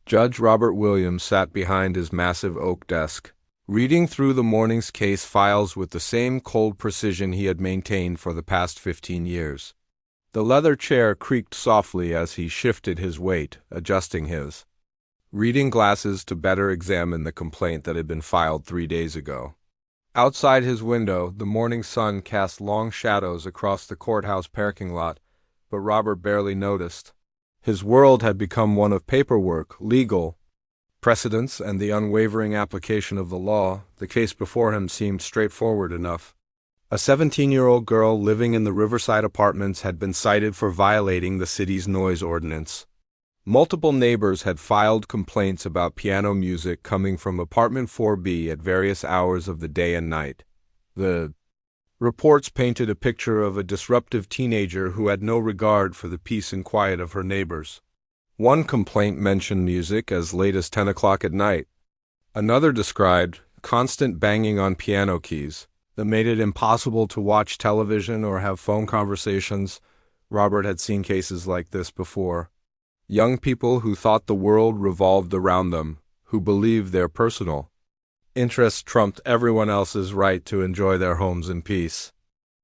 Judge Robert Williams sat behind his massive oak desk, reading through the morning's case files with the same cold precision he had maintained for the past 15 years. The leather chair creaked softly as he shifted his weight, adjusting his reading glasses to better examine the complaint that had been filed 3 days ago. Outside his window, the morning sun cast long shadows across the courthouse parking lot, but Robert barely noticed. His world had become one of paperwork, legal precedents, and the unwavering application of the law. The case before him seemed straightforward enough. A 17-year-old girl living in the Riverside apartments had been cited for violating the city's noise ordinance. Multiple neighbors had filed complaints about piano music coming from apartment 4B at various hours of the day and night. The reports painted a picture of a disruptive teenager who had no regard for the peace and quiet of her neighbors. One complaint mentioned music as late as 10 o'clock at night. Another described constant banging on piano keys that made it impossible to watch television or have phone conversations. Robert had seen cases like this before. Young people who thought the world revolved around them, who believed their personal interests trumped everyone else's right to enjoy their homes in peace.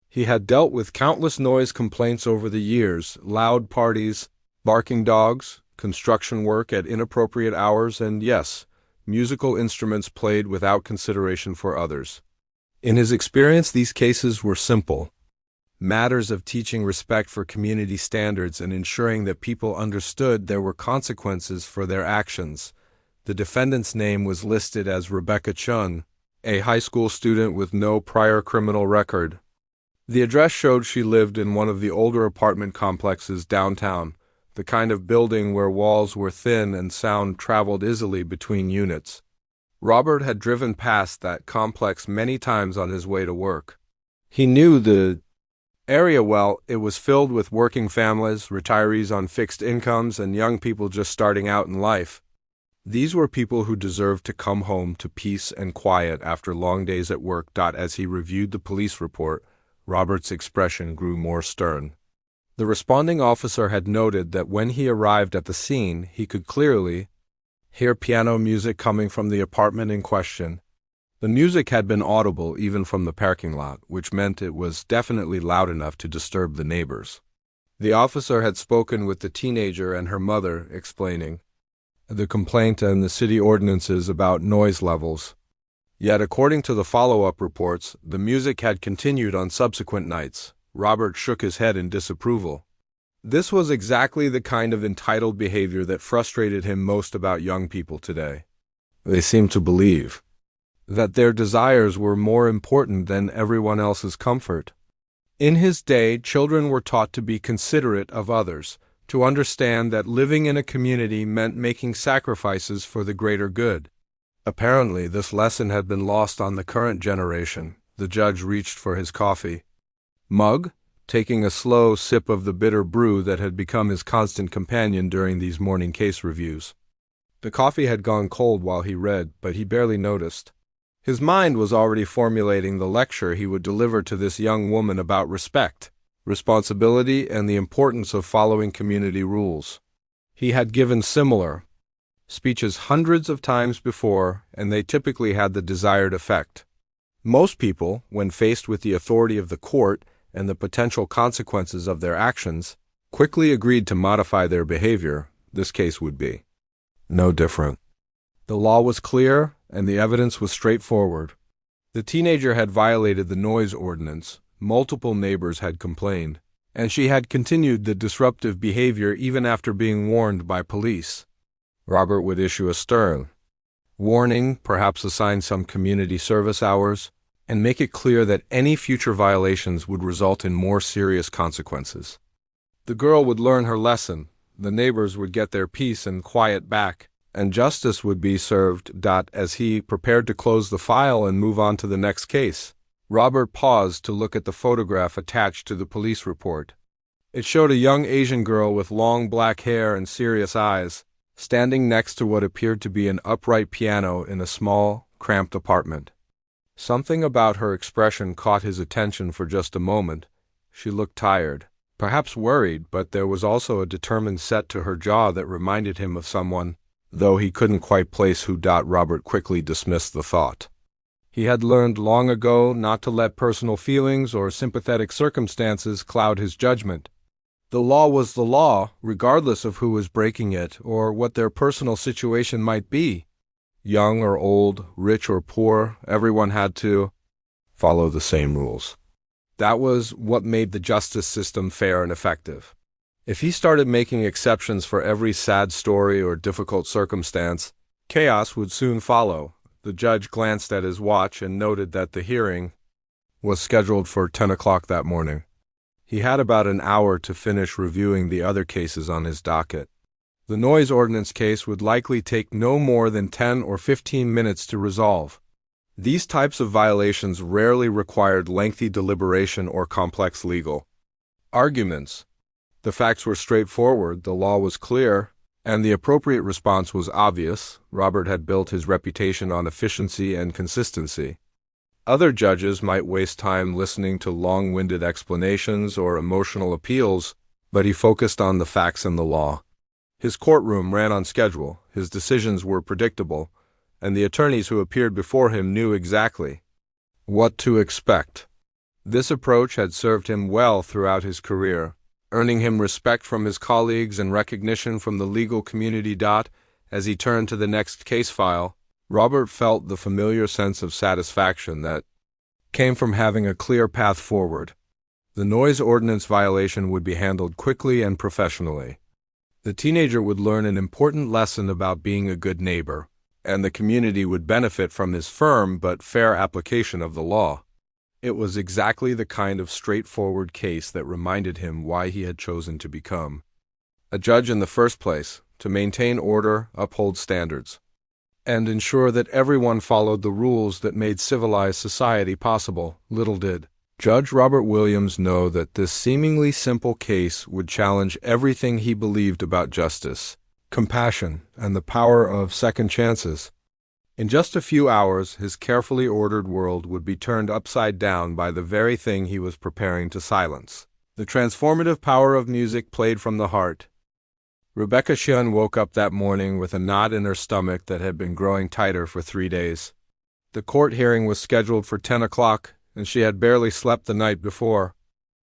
He had dealt with countless noise complaints over the years: loud parties, barking dogs, construction work at inappropriate hours, and yes, musical instruments played without consideration for others. In his experience, these cases were simple matters of teaching respect for community standards and ensuring that people understood there were consequences for their actions. The defendant's name was listed as Rebecca Chun, a high school student with no prior criminal record. The address showed she lived in one of the older apartment complexes downtown, the kind of building where walls were thin and sound traveled easily between units. Robert had driven past that complex many times on his way to work. He knew the area well. It was filled with working families, retirees on fixed incomes, and young people just starting out in life. These were people who deserved to come home to peace and quiet after long days at work. As he reviewed the police report, Robert's expression grew more stern. The responding officer had noted that when he arrived at the scene, he could clearly hear piano music coming from the apartment in question. The music had been audible even from the parking lot, which meant it was definitely loud enough to disturb the neighbors. The officer had spoken with the teenager and her mother, explaining the complaint and the city ordinances about noise levels. Yet, according to the follow-up reports, the music had continued on subsequent nights. Robert shook his head in disapproval. This was exactly the kind of entitled behavior that frustrated him most about young people today. They seemed to believe that their desires were more important than everyone else's comfort. In his day, children were taught to be considerate of others, to understand that living in a community meant making sacrifices for the greater good. Apparently, this lesson had been lost on the current generation. The judge reached for his coffee mug, taking a slow sip of the bitter brew that had become his constant companion during these morning case reviews. The coffee had gone cold while he read, but he barely noticed. His mind was already formulating the lecture he would deliver to this young woman about respect, responsibility, and the importance of following community rules. He had given similar speeches hundreds of times before, and they typically had the desired effect. Most people, when faced with the authority of the court and the potential consequences of their actions, quickly agreed to modify their behavior. This case would be no different. The law was clear, and the evidence was straightforward. The teenager had violated the noise ordinance, multiple neighbors had complained, and she had continued the disruptive behavior even after being warned by police. Robert would issue a stern warning, perhaps assign some community service hours, and make it clear that any future violations would result in more serious consequences. The girl would learn her lesson, the neighbors would get their peace and quiet back, and justice would be served. As he prepared to close the file and move on to the next case, Robert paused to look at the photograph attached to the police report. It showed a young Asian girl with long black hair and serious eyes, standing next to what appeared to be an upright piano in a small, cramped apartment. Something about her expression caught his attention for just a moment. She looked tired, perhaps worried, but there was also a determined set to her jaw that reminded him of someone Though he couldn't quite place who. Robert quickly dismissed the thought. He had learned long ago not to let personal feelings or sympathetic circumstances cloud his judgment. The law was the law, regardless of who was breaking it or what their personal situation might be. Young or old, rich or poor, everyone had to follow the same rules. That was what made the justice system fair and effective. If he started making exceptions for every sad story or difficult circumstance, chaos would soon follow. The judge glanced at his watch and noted that the hearing was scheduled for 10 o'clock that morning. He had about an hour to finish reviewing the other cases on his docket. The noise ordinance case would likely take no more than 10 or 15 minutes to resolve. These types of violations rarely required lengthy deliberation or complex legal arguments. The facts were straightforward, the law was clear, and the appropriate response was obvious. Robert had built his reputation on efficiency and consistency. Other judges might waste time listening to long-winded explanations or emotional appeals, but he focused on the facts and the law. His courtroom ran on schedule, his decisions were predictable, and the attorneys who appeared before him knew exactly what to expect. This approach had served him well throughout his career, earning him respect from his colleagues and recognition from the legal community. As he turned to the next case file, Robert felt the familiar sense of satisfaction that came from having a clear path forward. The noise ordinance violation would be handled quickly and professionally. The teenager would learn an important lesson about being a good neighbor, and the community would benefit from his firm but fair application of the law. It was exactly the kind of straightforward case that reminded him why he had chosen to become a judge in the first place, to maintain order, uphold standards, and ensure that everyone followed the rules that made civilized society possible. Little did Judge Robert Williams know that this seemingly simple case would challenge everything he believed about justice, compassion, and the power of second chances. In just a few hours, his carefully ordered world would be turned upside down by the very thing he was preparing to silence. The transformative power of music played from the heart. Rebecca Shun woke up that morning with a knot in her stomach that had been growing tighter for 3 days. The court hearing was scheduled for 10 o'clock, and she had barely slept the night before.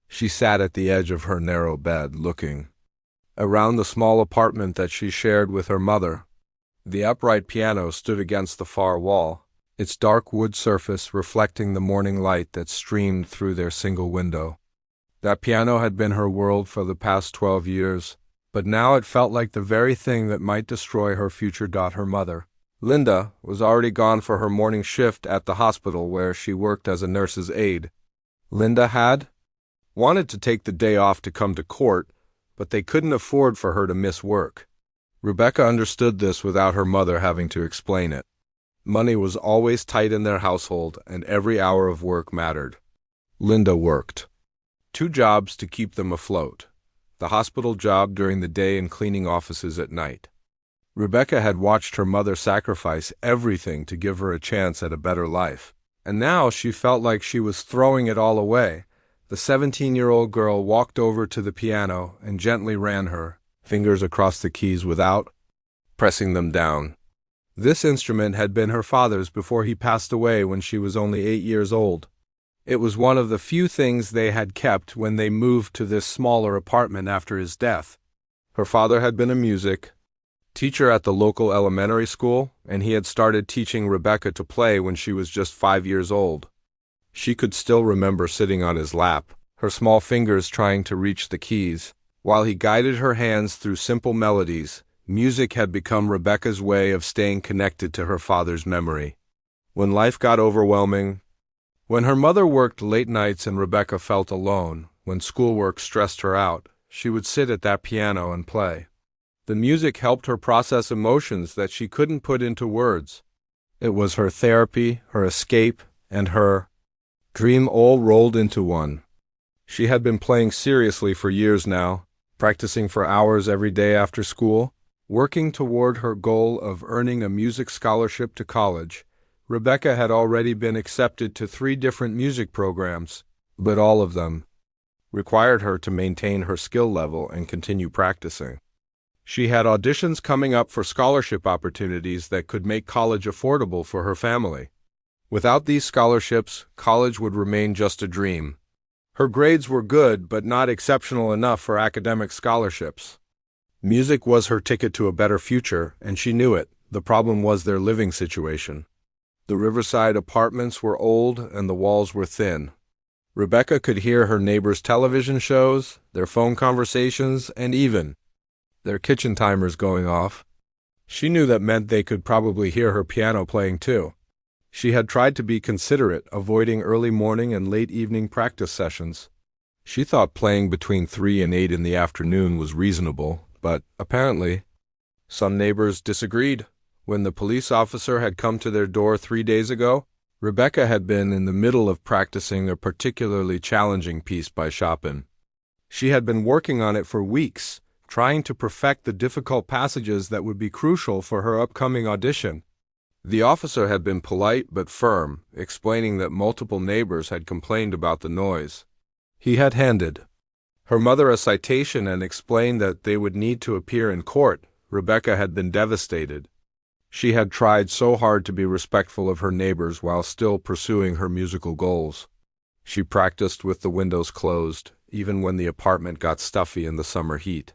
She sat at the edge of her narrow bed, looking around the small apartment that she shared with her mother. The upright piano stood against the far wall, its dark wood surface reflecting the morning light that streamed through their single window. That piano had been her world for the past 12 years, but now it felt like the very thing that might destroy her future. Her mother, Linda, was already gone for her morning shift at the hospital where she worked as a nurse's aide. Linda had wanted to take the day off to come to court, but they couldn't afford for her to miss work. Rebecca understood this without her mother having to explain it. Money was always tight in their household, and every hour of work mattered. Linda worked 2 jobs to keep them afloat: the hospital job during the day and cleaning offices at night. Rebecca had watched her mother sacrifice everything to give her a chance at a better life, and now she felt like she was throwing it all away. The 17-year-old girl walked over to the piano and gently ran her fingers across the keys without pressing them down. This instrument had been her father's before he passed away when she was only 8 years old. It was one of the few things they had kept when they moved to this smaller apartment after his death. Her father had been a music teacher at the local elementary school, and he had started teaching Rebecca to play when she was just 5 years old. She could still remember sitting on his lap, her small fingers trying to reach the keys. While he guided her hands through simple melodies, music had become Rebecca's way of staying connected to her father's memory. When life got overwhelming, when her mother worked late nights and Rebecca felt alone, when schoolwork stressed her out, she would sit at that piano and play. The music helped her process emotions that she couldn't put into words. It was her therapy, her escape, and her dream all rolled into one. She had been playing seriously for years now, practicing for hours every day after school, working toward her goal of earning a music scholarship to college. Rebecca had already been accepted to 3 different music programs, but all of them required her to maintain her skill level and continue practicing. She had auditions coming up for scholarship opportunities that could make college affordable for her family. Without these scholarships, college would remain just a dream. Her grades were good, but not exceptional enough for academic scholarships. Music was her ticket to a better future, and she knew it. The problem was their living situation. The Riverside apartments were old and the walls were thin. Rebecca could hear her neighbors' television shows, their phone conversations, and even their kitchen timers going off. She knew that meant they could probably hear her piano playing too. She had tried to be considerate, avoiding early morning and late evening practice sessions. She thought playing between 3 and 8 in the afternoon was reasonable, but apparently some neighbors disagreed. When the police officer had come to their door 3 days ago, Rebecca had been in the middle of practicing a particularly challenging piece by Chopin. She had been working on it for weeks, trying to perfect the difficult passages that would be crucial for her upcoming audition. The officer had been polite but firm, explaining that multiple neighbors had complained about the noise. He had handed her mother a citation and explained that they would need to appear in court. Rebecca had been devastated. She had tried so hard to be respectful of her neighbors while still pursuing her musical goals. She practiced with the windows closed, even when the apartment got stuffy in the summer heat.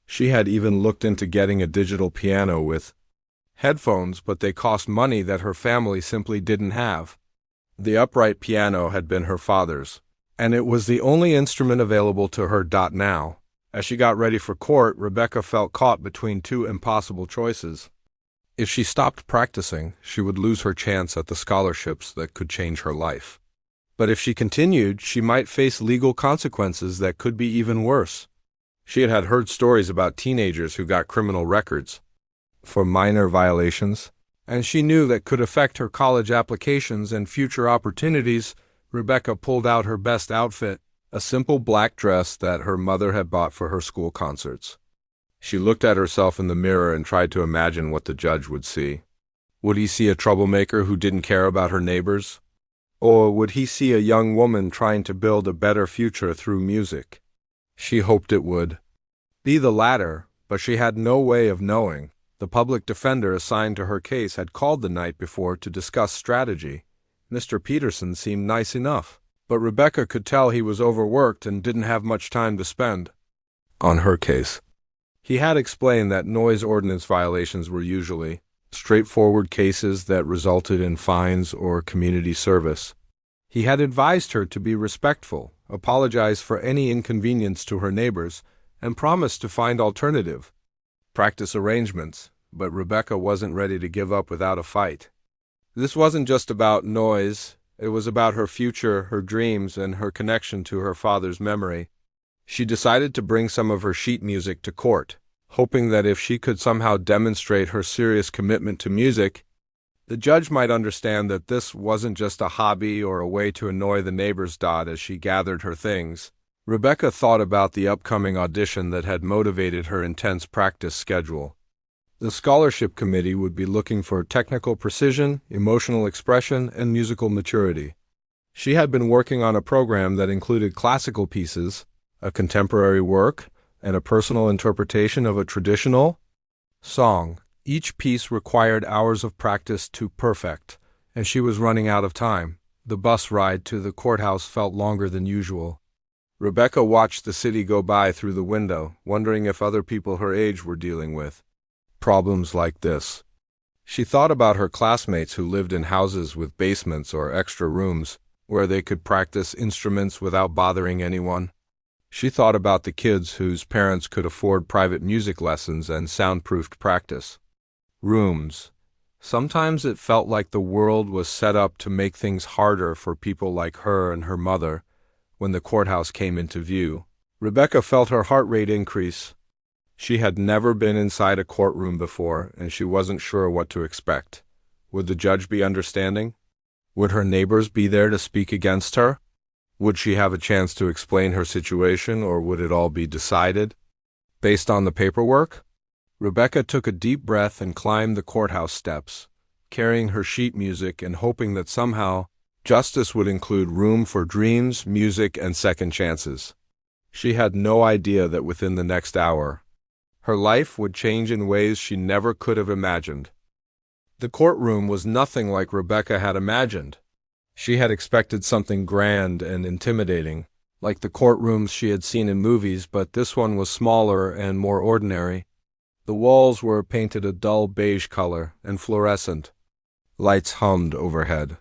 She had even looked into getting a digital piano with headphones, but they cost money that her family simply didn't have. The upright piano had been her father's, and it was the only instrument available to her. Now, as she got ready for court, Rebecca felt caught between two impossible choices. If she stopped practicing, she would lose her chance at the scholarships that could change her life. But if she continued, she might face legal consequences that could be even worse. She had heard stories about teenagers who got criminal records for minor violations, and she knew that could affect her college applications and future opportunities. Rebecca pulled out her best outfit, a simple black dress that her mother had bought for her school concerts. She looked at herself in the mirror and tried to imagine what the judge would see. Would he see a troublemaker who didn't care about her neighbors? Or would he see a young woman trying to build a better future through music? She hoped it would be the latter, but she had no way of knowing. The public defender assigned to her case had called the night before to discuss strategy. Mr. Peterson seemed nice enough, but Rebecca could tell he was overworked and didn't have much time to spend on her case. He had explained that noise ordinance violations were usually straightforward cases that resulted in fines or community service. He had advised her to be respectful, apologize for any inconvenience to her neighbors, and promise to find alternative practice arrangements, but Rebecca wasn't ready to give up without a fight. This wasn't just about noise, it was about her future, her dreams, and her connection to her father's memory. She decided to bring some of her sheet music to court, hoping that if she could somehow demonstrate her serious commitment to music, the judge might understand that this wasn't just a hobby or a way to annoy the neighbors. As she gathered her things, Rebecca thought about the upcoming audition that had motivated her intense practice schedule. The scholarship committee would be looking for technical precision, emotional expression, and musical maturity. She had been working on a program that included classical pieces, a contemporary work, and a personal interpretation of a traditional song. Each piece required hours of practice to perfect, and she was running out of time. The bus ride to the courthouse felt longer than usual. Rebecca watched the city go by through the window, wondering if other people her age were dealing with problems like this. She thought about her classmates who lived in houses with basements or extra rooms where they could practice instruments without bothering anyone. She thought about the kids whose parents could afford private music lessons and soundproofed practice rooms. Sometimes it felt like the world was set up to make things harder for people like her and her mother. When the courthouse came into view, Rebecca felt her heart rate increase. She had never been inside a courtroom before, and she wasn't sure what to expect. Would the judge be understanding? Would her neighbors be there to speak against her? Would she have a chance to explain her situation, or would it all be decided based on the paperwork? Rebecca took a deep breath and climbed the courthouse steps, carrying her sheet music and hoping that somehow justice would include room for dreams, music, and second chances. She had no idea that within the next hour, Her life would change in ways she never could have imagined. The courtroom was nothing like Rebecca had imagined. She had expected something grand and intimidating, like the courtrooms she had seen in movies, but this one was smaller and more ordinary. The walls were painted a dull beige color and fluorescent. Lights hummed overhead.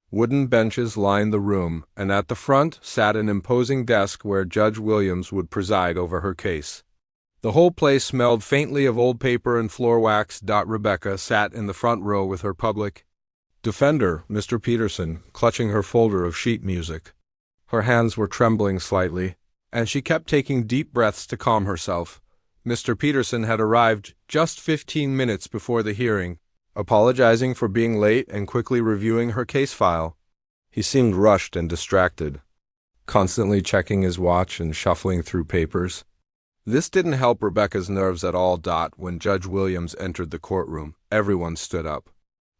Wooden benches lined the room, and at the front sat an imposing desk where Judge Williams would preside over her case. The whole place smelled faintly of old paper and floor wax. Rebecca sat in the front row with her public defender, Mr. Peterson, clutching her folder of sheet music. Her hands were trembling slightly, and she kept taking deep breaths to calm herself. Mr. Peterson had arrived just 15 minutes before the hearing, apologizing for being late and quickly reviewing her case file. He seemed rushed and distracted, constantly checking his watch and shuffling through papers. This didn't help Rebecca's nerves at all. When Judge Williams entered the courtroom, everyone stood up.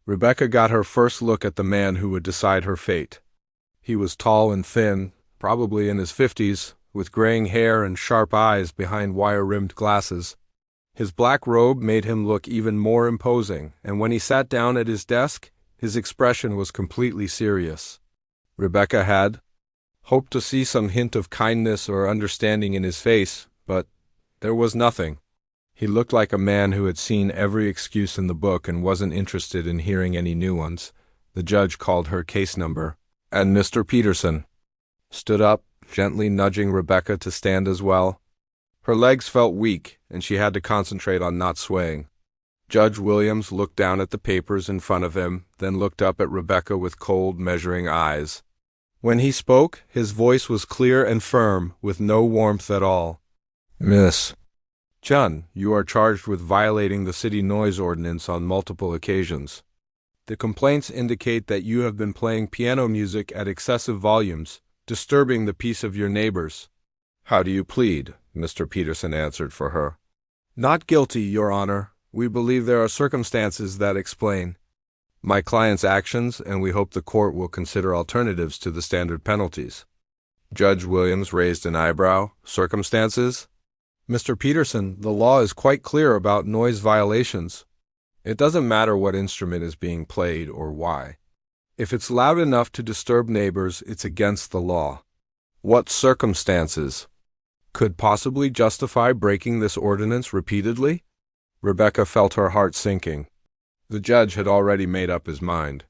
Rebecca got her first look at the man who would decide her fate. He was tall and thin, probably in his 50s, with graying hair and sharp eyes behind wire-rimmed glasses. His black robe made him look even more imposing, and when he sat down at his desk, his expression was completely serious. Rebecca had hoped to see some hint of kindness or understanding in his face, but there was nothing. He looked like a man who had seen every excuse in the book and wasn't interested in hearing any new ones. The judge called her case number, and Mr. Peterson stood up, gently nudging Rebecca to stand as well. Her legs felt weak, and she had to concentrate on not swaying. Judge Williams looked down at the papers in front of him, then looked up at Rebecca with cold, measuring eyes. When he spoke, his voice was clear and firm, with no warmth at all. "Miss Chun, you are charged with violating the city noise ordinance on multiple occasions. The complaints indicate that you have been playing piano music at excessive volumes, disturbing the peace of your neighbors." "How do you plead?" Mr. Peterson answered for her. "Not guilty, Your Honor. We believe there are circumstances that explain my client's actions, and we hope the court will consider alternatives to the standard penalties." Judge Williams raised an eyebrow. "Circumstances?" "Mr. Peterson, the law is quite clear about noise violations. It doesn't matter what instrument is being played or why. If it's loud enough to disturb neighbors, it's against the law. What circumstances could possibly justify breaking this ordinance repeatedly?" Rebecca felt her heart sinking. The judge had already made up his mind.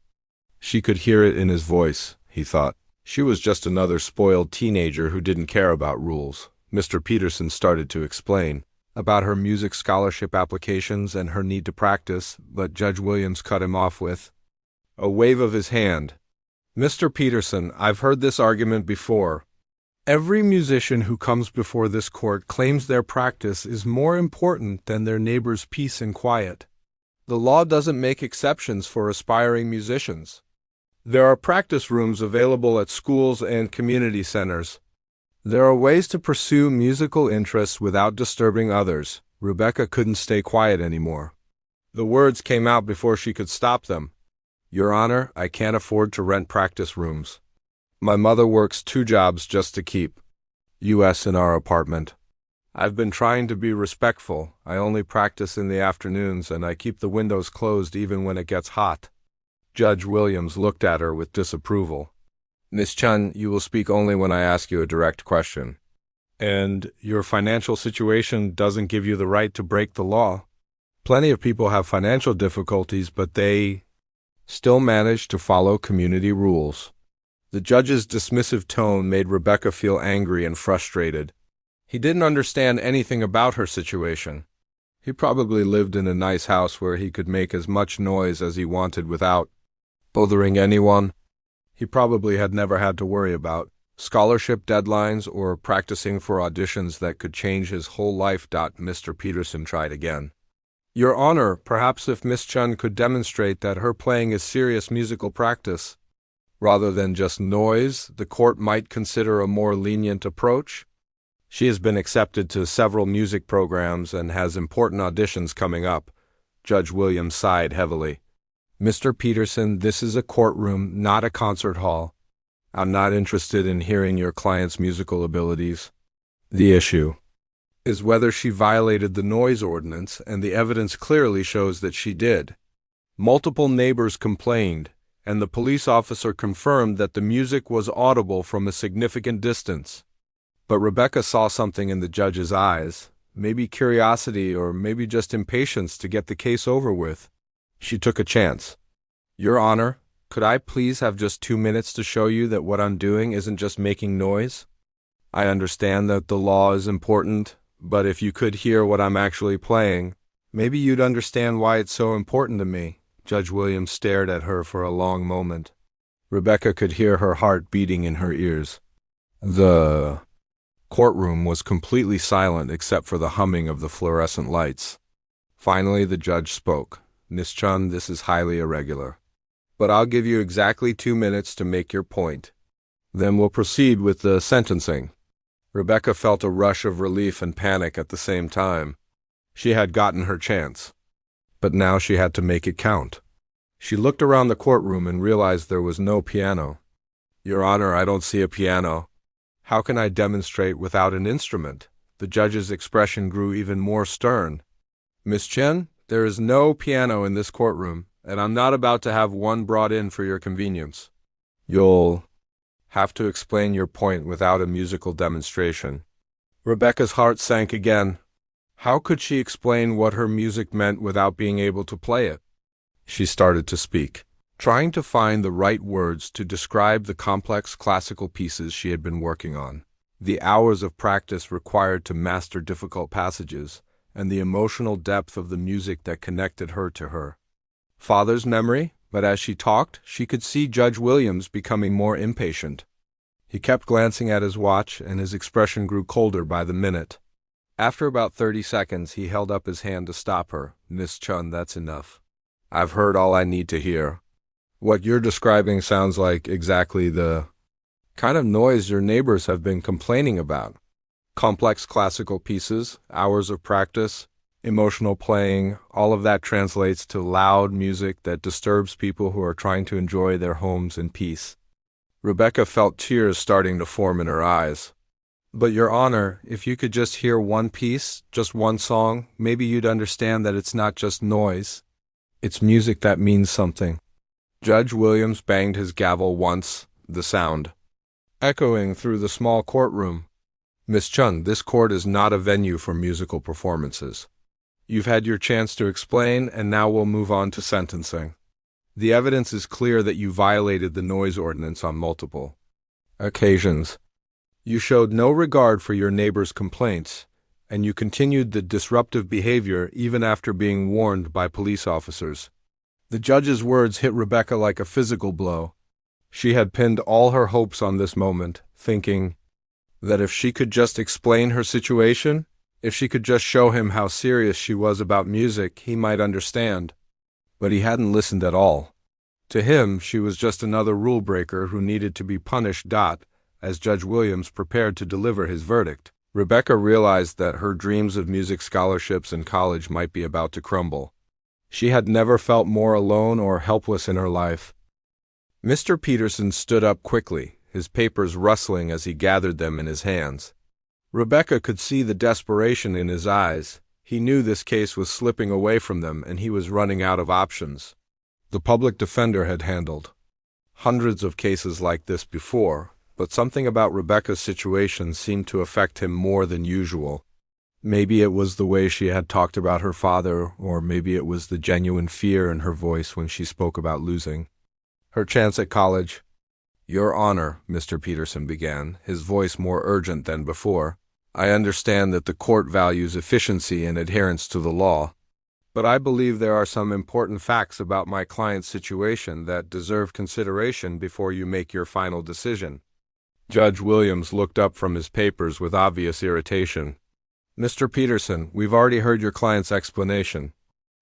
She could hear it in his voice, he thought. She was just another spoiled teenager who didn't care about rules. Mr. Peterson started to explain about her music scholarship applications and her need to practice, but Judge Williams cut him off with a wave of his hand. "Mr. Peterson, I've heard this argument before. Every musician who comes before this court claims their practice is more important than their neighbor's peace and quiet. The law doesn't make exceptions for aspiring musicians. There are practice rooms available at schools and community centers. There are ways to pursue musical interests without disturbing others." Rebecca couldn't stay quiet anymore. The words came out before she could stop them. "Your Honor, I can't afford to rent practice rooms. My mother works 2 jobs just to keep us in our apartment. I've been trying to be respectful. I only practice in the afternoons, and I keep the windows closed even when it gets hot." Judge Williams looked at her with disapproval. "Miss Chun, you will speak only when I ask you a direct question. And your financial situation doesn't give you the right to break the law. Plenty of people have financial difficulties, but they still manage to follow community rules." The judge's dismissive tone made Rebecca feel angry and frustrated. He didn't understand anything about her situation. He probably lived in a nice house where he could make as much noise as he wanted without bothering anyone. He probably had never had to worry about scholarship deadlines or practicing for auditions that could change his whole life. Mr. Peterson tried again. "Your Honor, perhaps if Miss Chun could demonstrate that her playing is serious musical practice, rather than just noise, the court might consider a more lenient approach. She has been accepted to several music programs and has important auditions coming up." Judge Williams sighed heavily. "Mr. Peterson, this is a courtroom, not a concert hall. I'm not interested in hearing your client's musical abilities. The issue is whether she violated the noise ordinance, and the evidence clearly shows that she did. Multiple neighbors complained, and the police officer confirmed that the music was audible from a significant distance. But Rebecca saw something in the judge's eyes, maybe curiosity or maybe just impatience to get the case over with. She took a chance. "Your Honor, could I please have just 2 minutes to show you that what I'm doing isn't just making noise? I understand that the law is important, but if you could hear what I'm actually playing, maybe you'd understand why it's so important to me." Judge Williams stared at her for a long moment. Rebecca could hear her heart beating in her ears. The courtroom was completely silent except for the humming of the fluorescent lights. Finally, the judge spoke. "Miss Chun, this is highly irregular. But I'll give you exactly 2 minutes to make your point. Then we'll proceed with the sentencing." Rebecca felt a rush of relief and panic at the same time. She had gotten her chance, but now she had to make it count. She looked around the courtroom and realized there was no piano. "Your Honor, I don't see a piano. How can I demonstrate without an instrument?" The judge's expression grew even more stern. "Miss Chen, there is no piano in this courtroom, and I'm not about to have one brought in for your convenience. You'll have to explain your point without a musical demonstration." Rebecca's heart sank again. How could she explain what her music meant without being able to play it? She started to speak, trying to find the right words to describe the complex classical pieces she had been working on, the hours of practice required to master difficult passages, and the emotional depth of the music that connected her to her father's memory. But as she talked, she could see Judge Williams becoming more impatient. He kept glancing at his watch, and his expression grew colder by the minute. After about 30 seconds, he held up his hand to stop her. "Miss Chun, that's enough. I've heard all I need to hear. What you're describing sounds like exactly the kind of noise your neighbors have been complaining about. Complex classical pieces, hours of practice, emotional playing, all of that translates to loud music that disturbs people who are trying to enjoy their homes in peace." Rebecca felt tears starting to form in her eyes. "But Your Honor, if you could just hear one piece, just one song, maybe you'd understand that it's not just noise. It's music that means something." Judge Williams banged his gavel once, the sound echoing through the small courtroom. "Miss Chun, this court is not a venue for musical performances. You've had your chance to explain, and now we'll move on to sentencing. The evidence is clear that you violated the noise ordinance on multiple occasions. You showed no regard for your neighbors' complaints, and you continued the disruptive behavior even after being warned by police officers." The judge's words hit Rebecca like a physical blow. She had pinned all her hopes on this moment, thinking that if she could just explain her situation, if she could just show him how serious she was about music, he might understand. But he hadn't listened at all. To him, she was just another rule breaker who needed to be punished. As Judge Williams prepared to deliver his verdict, Rebecca realized that her dreams of music scholarships in college might be about to crumble. She had never felt more alone or helpless in her life. Mr. Peterson stood up quickly, his papers rustling as he gathered them in his hands. Rebecca could see the desperation in his eyes. He knew this case was slipping away from them, and he was running out of options. The public defender had handled hundreds of cases like this before, but something about Rebecca's situation seemed to affect him more than usual. Maybe it was the way she had talked about her father, or maybe it was the genuine fear in her voice when she spoke about losing her chance at college. "Your Honor," Mr. Peterson began, his voice more urgent than before, "I understand that the court values efficiency and adherence to the law, but I believe there are some important facts about my client's situation that deserve consideration before you make your final decision." Judge Williams looked up from his papers with obvious irritation. "Mr. Peterson, we've already heard your client's explanation.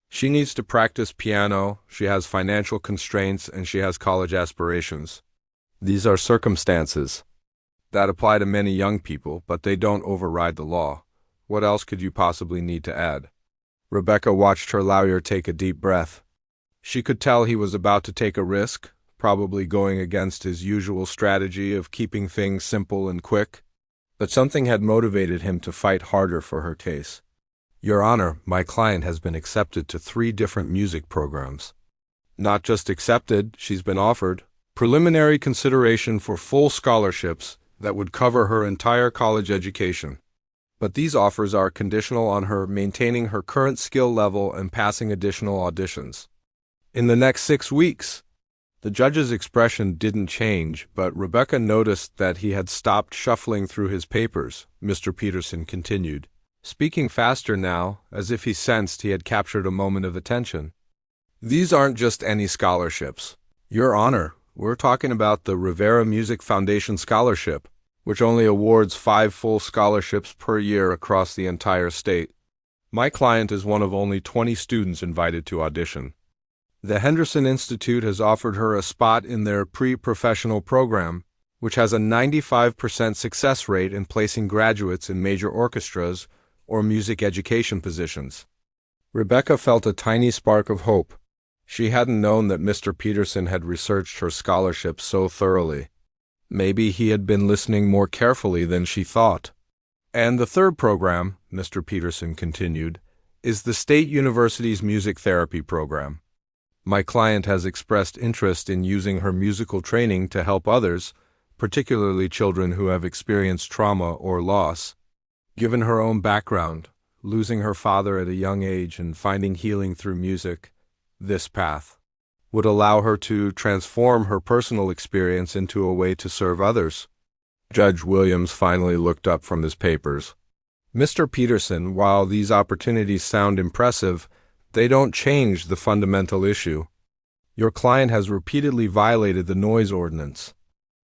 She needs to practice piano, she has financial constraints, and she has college aspirations. These are circumstances that apply to many young people, but they don't override the law. What else could you possibly need to add?" Rebecca watched her lawyer take a deep breath. She could tell he was about to take a risk, probably going against his usual strategy of keeping things simple and quick. But something had motivated him to fight harder for her case. Your Honor, my client has been accepted to 3 different music programs. Not just accepted, she's been offered preliminary consideration for full scholarships that would cover her entire college education. But these offers are conditional on her maintaining her current skill level and passing additional auditions. In the next 6 weeks. The judge's expression didn't change, but Rebecca noticed that he had stopped shuffling through his papers. Mr. Peterson continued, speaking faster now, as if he sensed he had captured a moment of attention. These aren't just any scholarships. Your Honor, we're talking about the Rivera Music Foundation Scholarship, which only awards 5 full scholarships per year across the entire state. My client is one of only 20 students invited to audition. The Henderson Institute has offered her a spot in their pre-professional program, which has a 95% success rate in placing graduates in major orchestras or music education positions. Rebecca felt a tiny spark of hope. She hadn't known that Mr. Peterson had researched her scholarship so thoroughly. Maybe he had been listening more carefully than she thought. And the third program, Mr. Peterson continued, is the State University's music therapy program. My client has expressed interest in using her musical training to help others, particularly children who have experienced trauma or loss. Given her own background, losing her father at a young age and finding healing through music, this path would allow her to transform her personal experience into a way to serve others. Judge Williams finally looked up from his papers. Mr. Peterson, while these opportunities sound impressive, they don't change the fundamental issue. Your client has repeatedly violated the noise ordinance.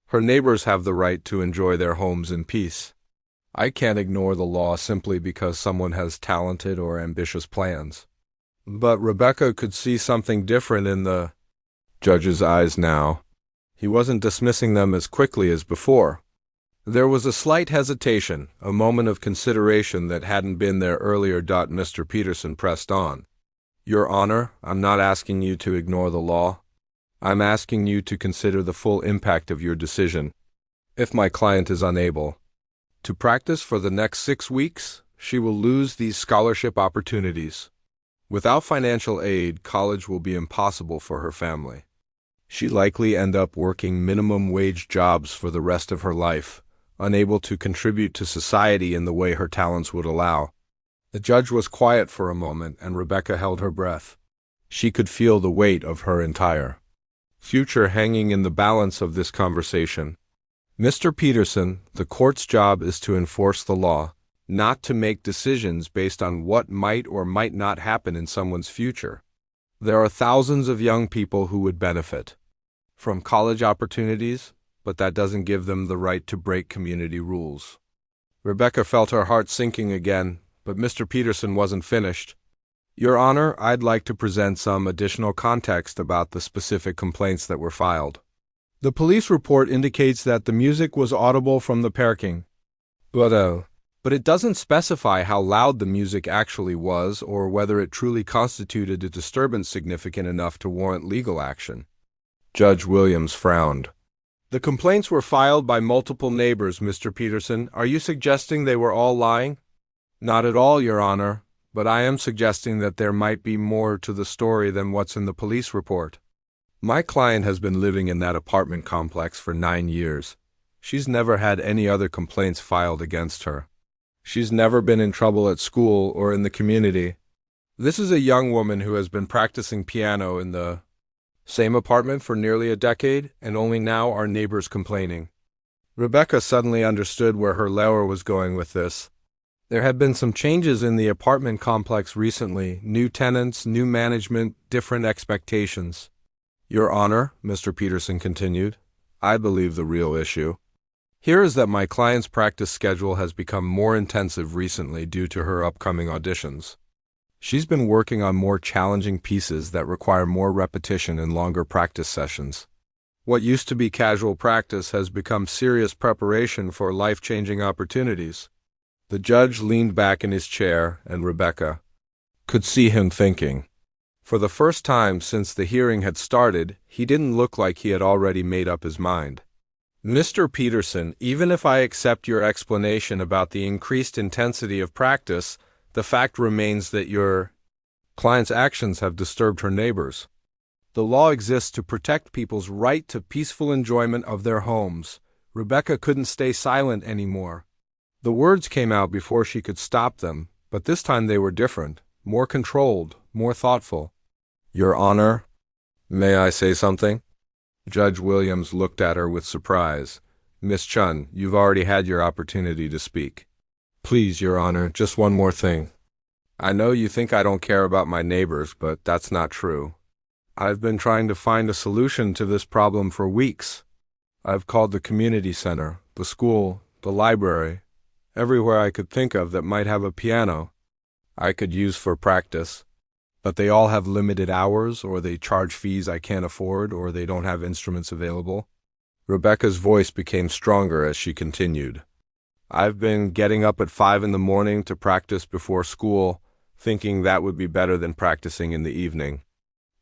Her neighbors have the right to enjoy their homes in peace. I can't ignore the law simply because someone has talented or ambitious plans. But Rebecca could see something different in the judge's eyes now. He wasn't dismissing them as quickly as before. There was a slight hesitation, a moment of consideration that hadn't been there earlier. Mr. Peterson pressed on. Your Honor, I'm not asking you to ignore the law. I'm asking you to consider the full impact of your decision. If my client is unable to practice for the next 6 weeks, she will lose these scholarship opportunities. Without financial aid, college will be impossible for her family. She'd likely end up working minimum wage jobs for the rest of her life, unable to contribute to society in the way her talents would allow. The judge was quiet for a moment, and Rebecca held her breath. She could feel the weight of her entire future hanging in the balance of this conversation. Mr. Peterson, the court's job is to enforce the law, not to make decisions based on what might or might not happen in someone's future. There are thousands of young people who would benefit from college opportunities, but that doesn't give them the right to break community rules. Rebecca felt her heart sinking again, but Mr. Peterson wasn't finished. Your Honor, I'd like to present some additional context about the specific complaints that were filed. The police report indicates that the music was audible from the parking. But it doesn't specify how loud the music actually was or whether it truly constituted a disturbance significant enough to warrant legal action. Judge Williams frowned. The complaints were filed by multiple neighbors, Mr. Peterson. Are you suggesting they were all lying? Not at all, Your Honor, but I am suggesting that there might be more to the story than what's in the police report. My client has been living in that apartment complex for 9 years. She's never had any other complaints filed against her. She's never been in trouble at school or in the community. This is a young woman who has been practicing piano in the same apartment for nearly a decade, and only now are neighbors complaining. Rebecca suddenly understood where her lawyer was going with this. There had been some changes in the apartment complex recently, new tenants, new management, different expectations. Your Honor, Mr. Peterson continued, I believe the real issue here is that my client's practice schedule has become more intensive recently due to her upcoming auditions. She's been working on more challenging pieces that require more repetition and longer practice sessions. What used to be casual practice has become serious preparation for life-changing opportunities. The judge leaned back in his chair, and Rebecca could see him thinking. For the first time since the hearing had started, he didn't look like he had already made up his mind. Mr. Peterson, even if I accept your explanation about the increased intensity of practice, the fact remains that your client's actions have disturbed her neighbors. The law exists to protect people's right to peaceful enjoyment of their homes. Rebecca couldn't stay silent anymore. The words came out before she could stop them, but this time they were different, more controlled, more thoughtful. Your Honor, may I say something? Judge Williams looked at her with surprise. Miss Chun, you've already had your opportunity to speak. Please, Your Honor, just one more thing. I know you think I don't care about my neighbors, but that's not true. I've been trying to find a solution to this problem for weeks. I've called the community center, the school, the library, everywhere I could think of that might have a piano I could use for practice. But they all have limited hours, or they charge fees I can't afford, or they don't have instruments available. Rebecca's voice became stronger as she continued. I've been getting up at 5 in the morning to practice before school, thinking that would be better than practicing in the evening.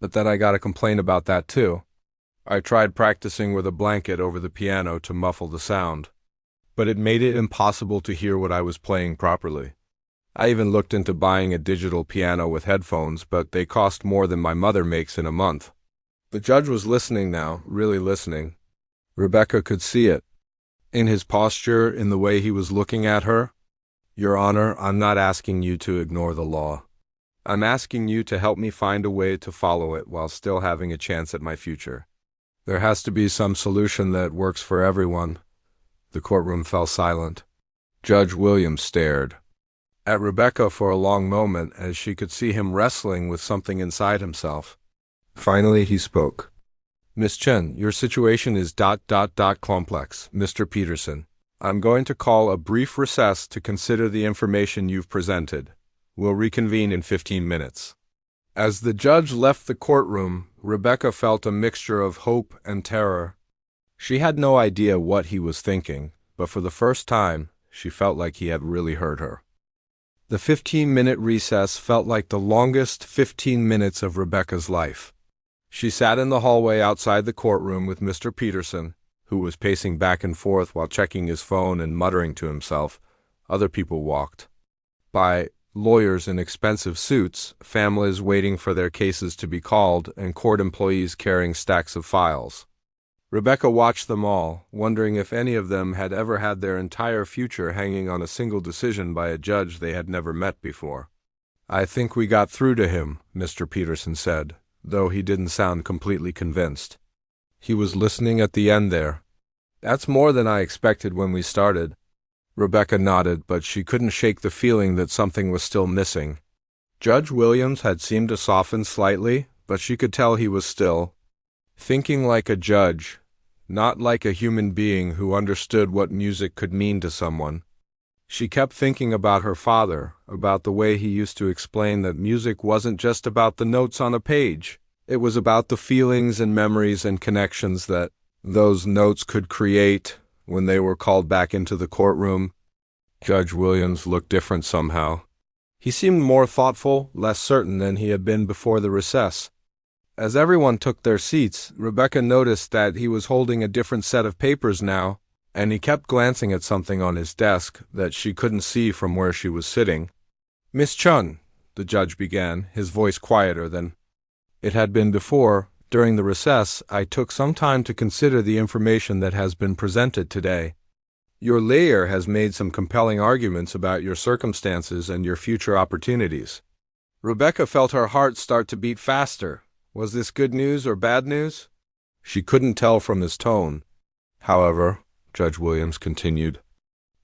But then I got a complaint about that too. I tried practicing with a blanket over the piano to muffle the sound, but it made it impossible to hear what I was playing properly. I even looked into buying a digital piano with headphones, but they cost more than my mother makes in a month. The judge was listening now, really listening. Rebecca could see it. In his posture, in the way he was looking at her. Your Honor, I'm not asking you to ignore the law. I'm asking you to help me find a way to follow it while still having a chance at my future. There has to be some solution that works for everyone. The courtroom fell silent. Judge Williams stared at Rebecca for a long moment as she could see him wrestling with something inside himself. Finally he spoke. Miss Chen, your situation is ... complex, Mr. Peterson. I'm going to call a brief recess to consider the information you've presented. We'll reconvene in 15 minutes. As the judge left the courtroom, Rebecca felt a mixture of hope and terror. She had no idea what he was thinking, but for the first time, she felt like he had really heard her. The 15-minute recess felt like the longest 15 minutes of Rebecca's life. She sat in the hallway outside the courtroom with Mr. Peterson, who was pacing back and forth while checking his phone and muttering to himself. Other people walked by, lawyers in expensive suits, families waiting for their cases to be called, and court employees carrying stacks of files. Rebecca watched them all, wondering if any of them had ever had their entire future hanging on a single decision by a judge they had never met before. I think we got through to him, Mr. Peterson said, though he didn't sound completely convinced. He was listening at the end there. That's more than I expected when we started. Rebecca nodded, but she couldn't shake the feeling that something was still missing. Judge Williams had seemed to soften slightly, but she could tell he was still thinking like a judge, not like a human being who understood what music could mean to someone. She kept thinking about her father, about the way he used to explain that music wasn't just about the notes on a page. It was about the feelings and memories and connections that those notes could create when they were called back into the courtroom. Judge Williams looked different somehow. He seemed more thoughtful, less certain than he had been before the recess. As everyone took their seats, Rebecca noticed that he was holding a different set of papers now, and he kept glancing at something on his desk that she couldn't see from where she was sitting. Miss Chun, the judge began, his voice quieter than it had been before. During the recess, I took some time to consider the information that has been presented today. Your lawyer has made some compelling arguments about your circumstances and your future opportunities. Rebecca felt her heart start to beat faster. Was this good news or bad news? She couldn't tell from his tone. However, Judge Williams continued,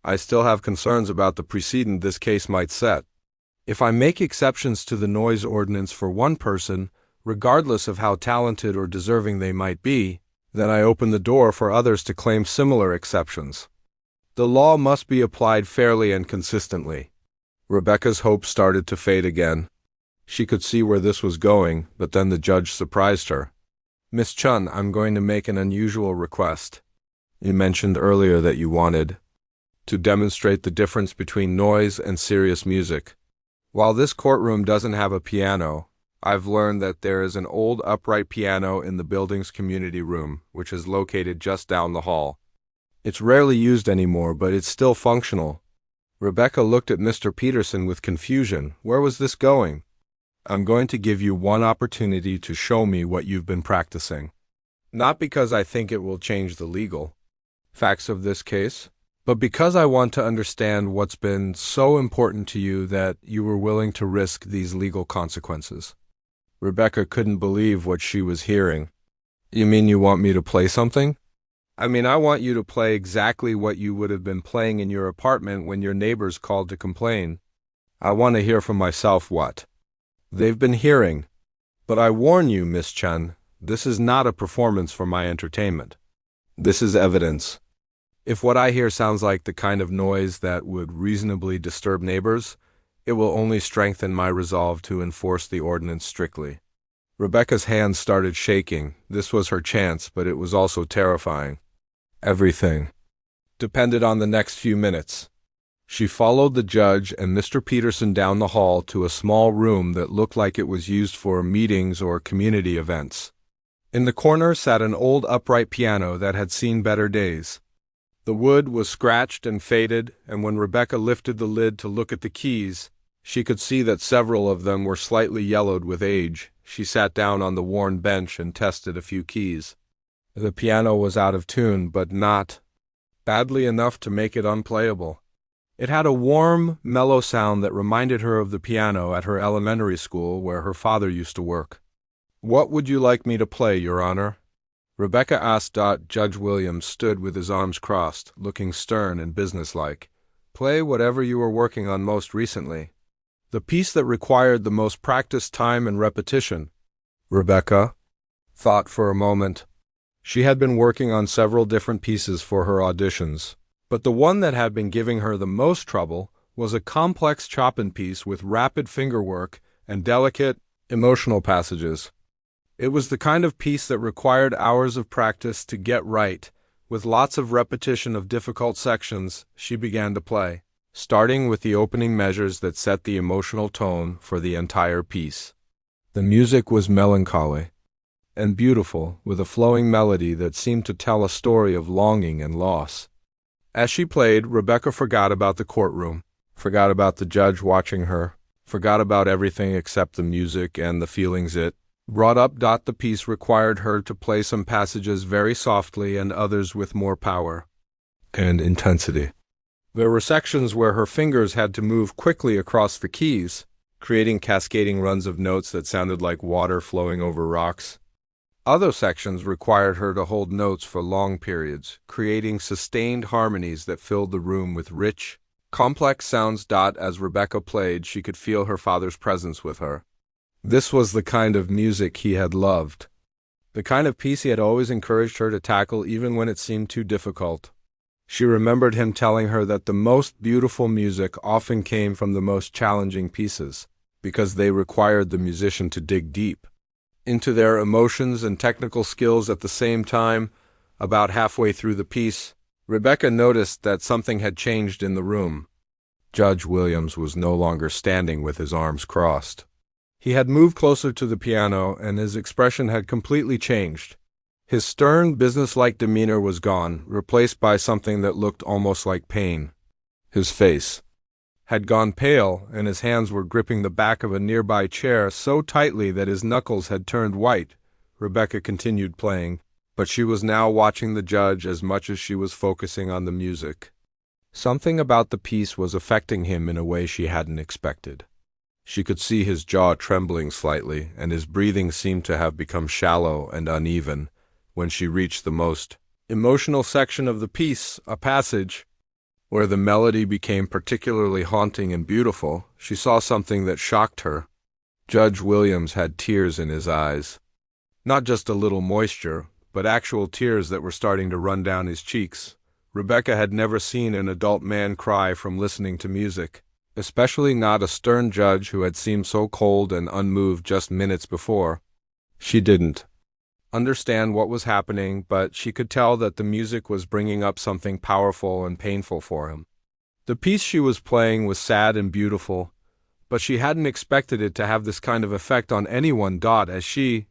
I still have concerns about the precedent this case might set. If I make exceptions to the noise ordinance for one person, regardless of how talented or deserving they might be, then I open the door for others to claim similar exceptions. The law must be applied fairly and consistently. Rebecca's hope started to fade again. She could see where this was going, but then the judge surprised her. Miss Chun, I'm going to make an unusual request. You mentioned earlier that you wanted to demonstrate the difference between noise and serious music. While this courtroom doesn't have a piano, I've learned that there is an old upright piano in the building's community room, which is located just down the hall. It's rarely used anymore, but it's still functional. Rebecca looked at Mr. Peterson with confusion. Where was this going? I'm going to give you one opportunity to show me what you've been practicing. Not because I think it will change the legal facts of this case, but because I want to understand what's been so important to you that you were willing to risk these legal consequences. Rebecca couldn't believe what she was hearing. You mean you want me to play something? I mean, I want you to play exactly what you would have been playing in your apartment when your neighbors called to complain. I want to hear from myself what they've been hearing. But I warn you, Miss Chen, this is not a performance for my entertainment. This is evidence. If what I hear sounds like the kind of noise that would reasonably disturb neighbors, it will only strengthen my resolve to enforce the ordinance strictly. Rebecca's hands started shaking. This was her chance, but it was also terrifying. Everything depended on the next few minutes. She followed the judge and Mr. Peterson down the hall to a small room that looked like it was used for meetings or community events. In the corner sat an old upright piano that had seen better days. The wood was scratched and faded, and when Rebecca lifted the lid to look at the keys, she could see that several of them were slightly yellowed with age. She sat down on the worn bench and tested a few keys. The piano was out of tune, but not badly enough to make it unplayable. It had a warm, mellow sound that reminded her of the piano at her elementary school where her father used to work. What would you like me to play, Your Honor? Rebecca asked. Judge Williams stood with his arms crossed, looking stern and businesslike. Play whatever you were working on most recently. The piece that required the most practice, time, and repetition. Rebecca thought for a moment. She had been working on several different pieces for her auditions, but the one that had been giving her the most trouble was a complex Chopin piece with rapid fingerwork and delicate, emotional passages. It was the kind of piece that required hours of practice to get right. With lots of repetition of difficult sections, she began to play, starting with the opening measures that set the emotional tone for the entire piece. The music was melancholy and beautiful, with a flowing melody that seemed to tell a story of longing and loss. As she played, Rebecca forgot about the courtroom, forgot about the judge watching her, forgot about everything except the music and the feelings it brought up. The piece required her to play some passages very softly and others with more power and intensity. There were sections where her fingers had to move quickly across the keys, creating cascading runs of notes that sounded like water flowing over rocks. Other sections required her to hold notes for long periods, creating sustained harmonies that filled the room with rich, complex sounds. As Rebecca played, she could feel her father's presence with her. This was the kind of music he had loved, the kind of piece he had always encouraged her to tackle even when it seemed too difficult. She remembered him telling her that the most beautiful music often came from the most challenging pieces, because they required the musician to dig deep into their emotions and technical skills at the same time. About halfway through the piece, Rebecca noticed that something had changed in the room. Judge Williams was no longer standing with his arms crossed. He had moved closer to the piano, and his expression had completely changed. His stern, businesslike demeanor was gone, replaced by something that looked almost like pain. His face had gone pale, and his hands were gripping the back of a nearby chair so tightly that his knuckles had turned white. Rebecca continued playing, but she was now watching the judge as much as she was focusing on the music. Something about the piece was affecting him in a way she hadn't expected. She could see his jaw trembling slightly, and his breathing seemed to have become shallow and uneven. When she reached the most emotional section of the piece, a passage where the melody became particularly haunting and beautiful, she saw something that shocked her. Judge Williams had tears in his eyes. Not just a little moisture, but actual tears that were starting to run down his cheeks. Rebecca had never seen an adult man cry from listening to music, especially not a stern judge who had seemed so cold and unmoved just minutes before. She didn't understand what was happening, but she could tell that the music was bringing up something powerful and painful for him. The piece she was playing was sad and beautiful, but she hadn't expected it to have this kind of effect on anyone. As she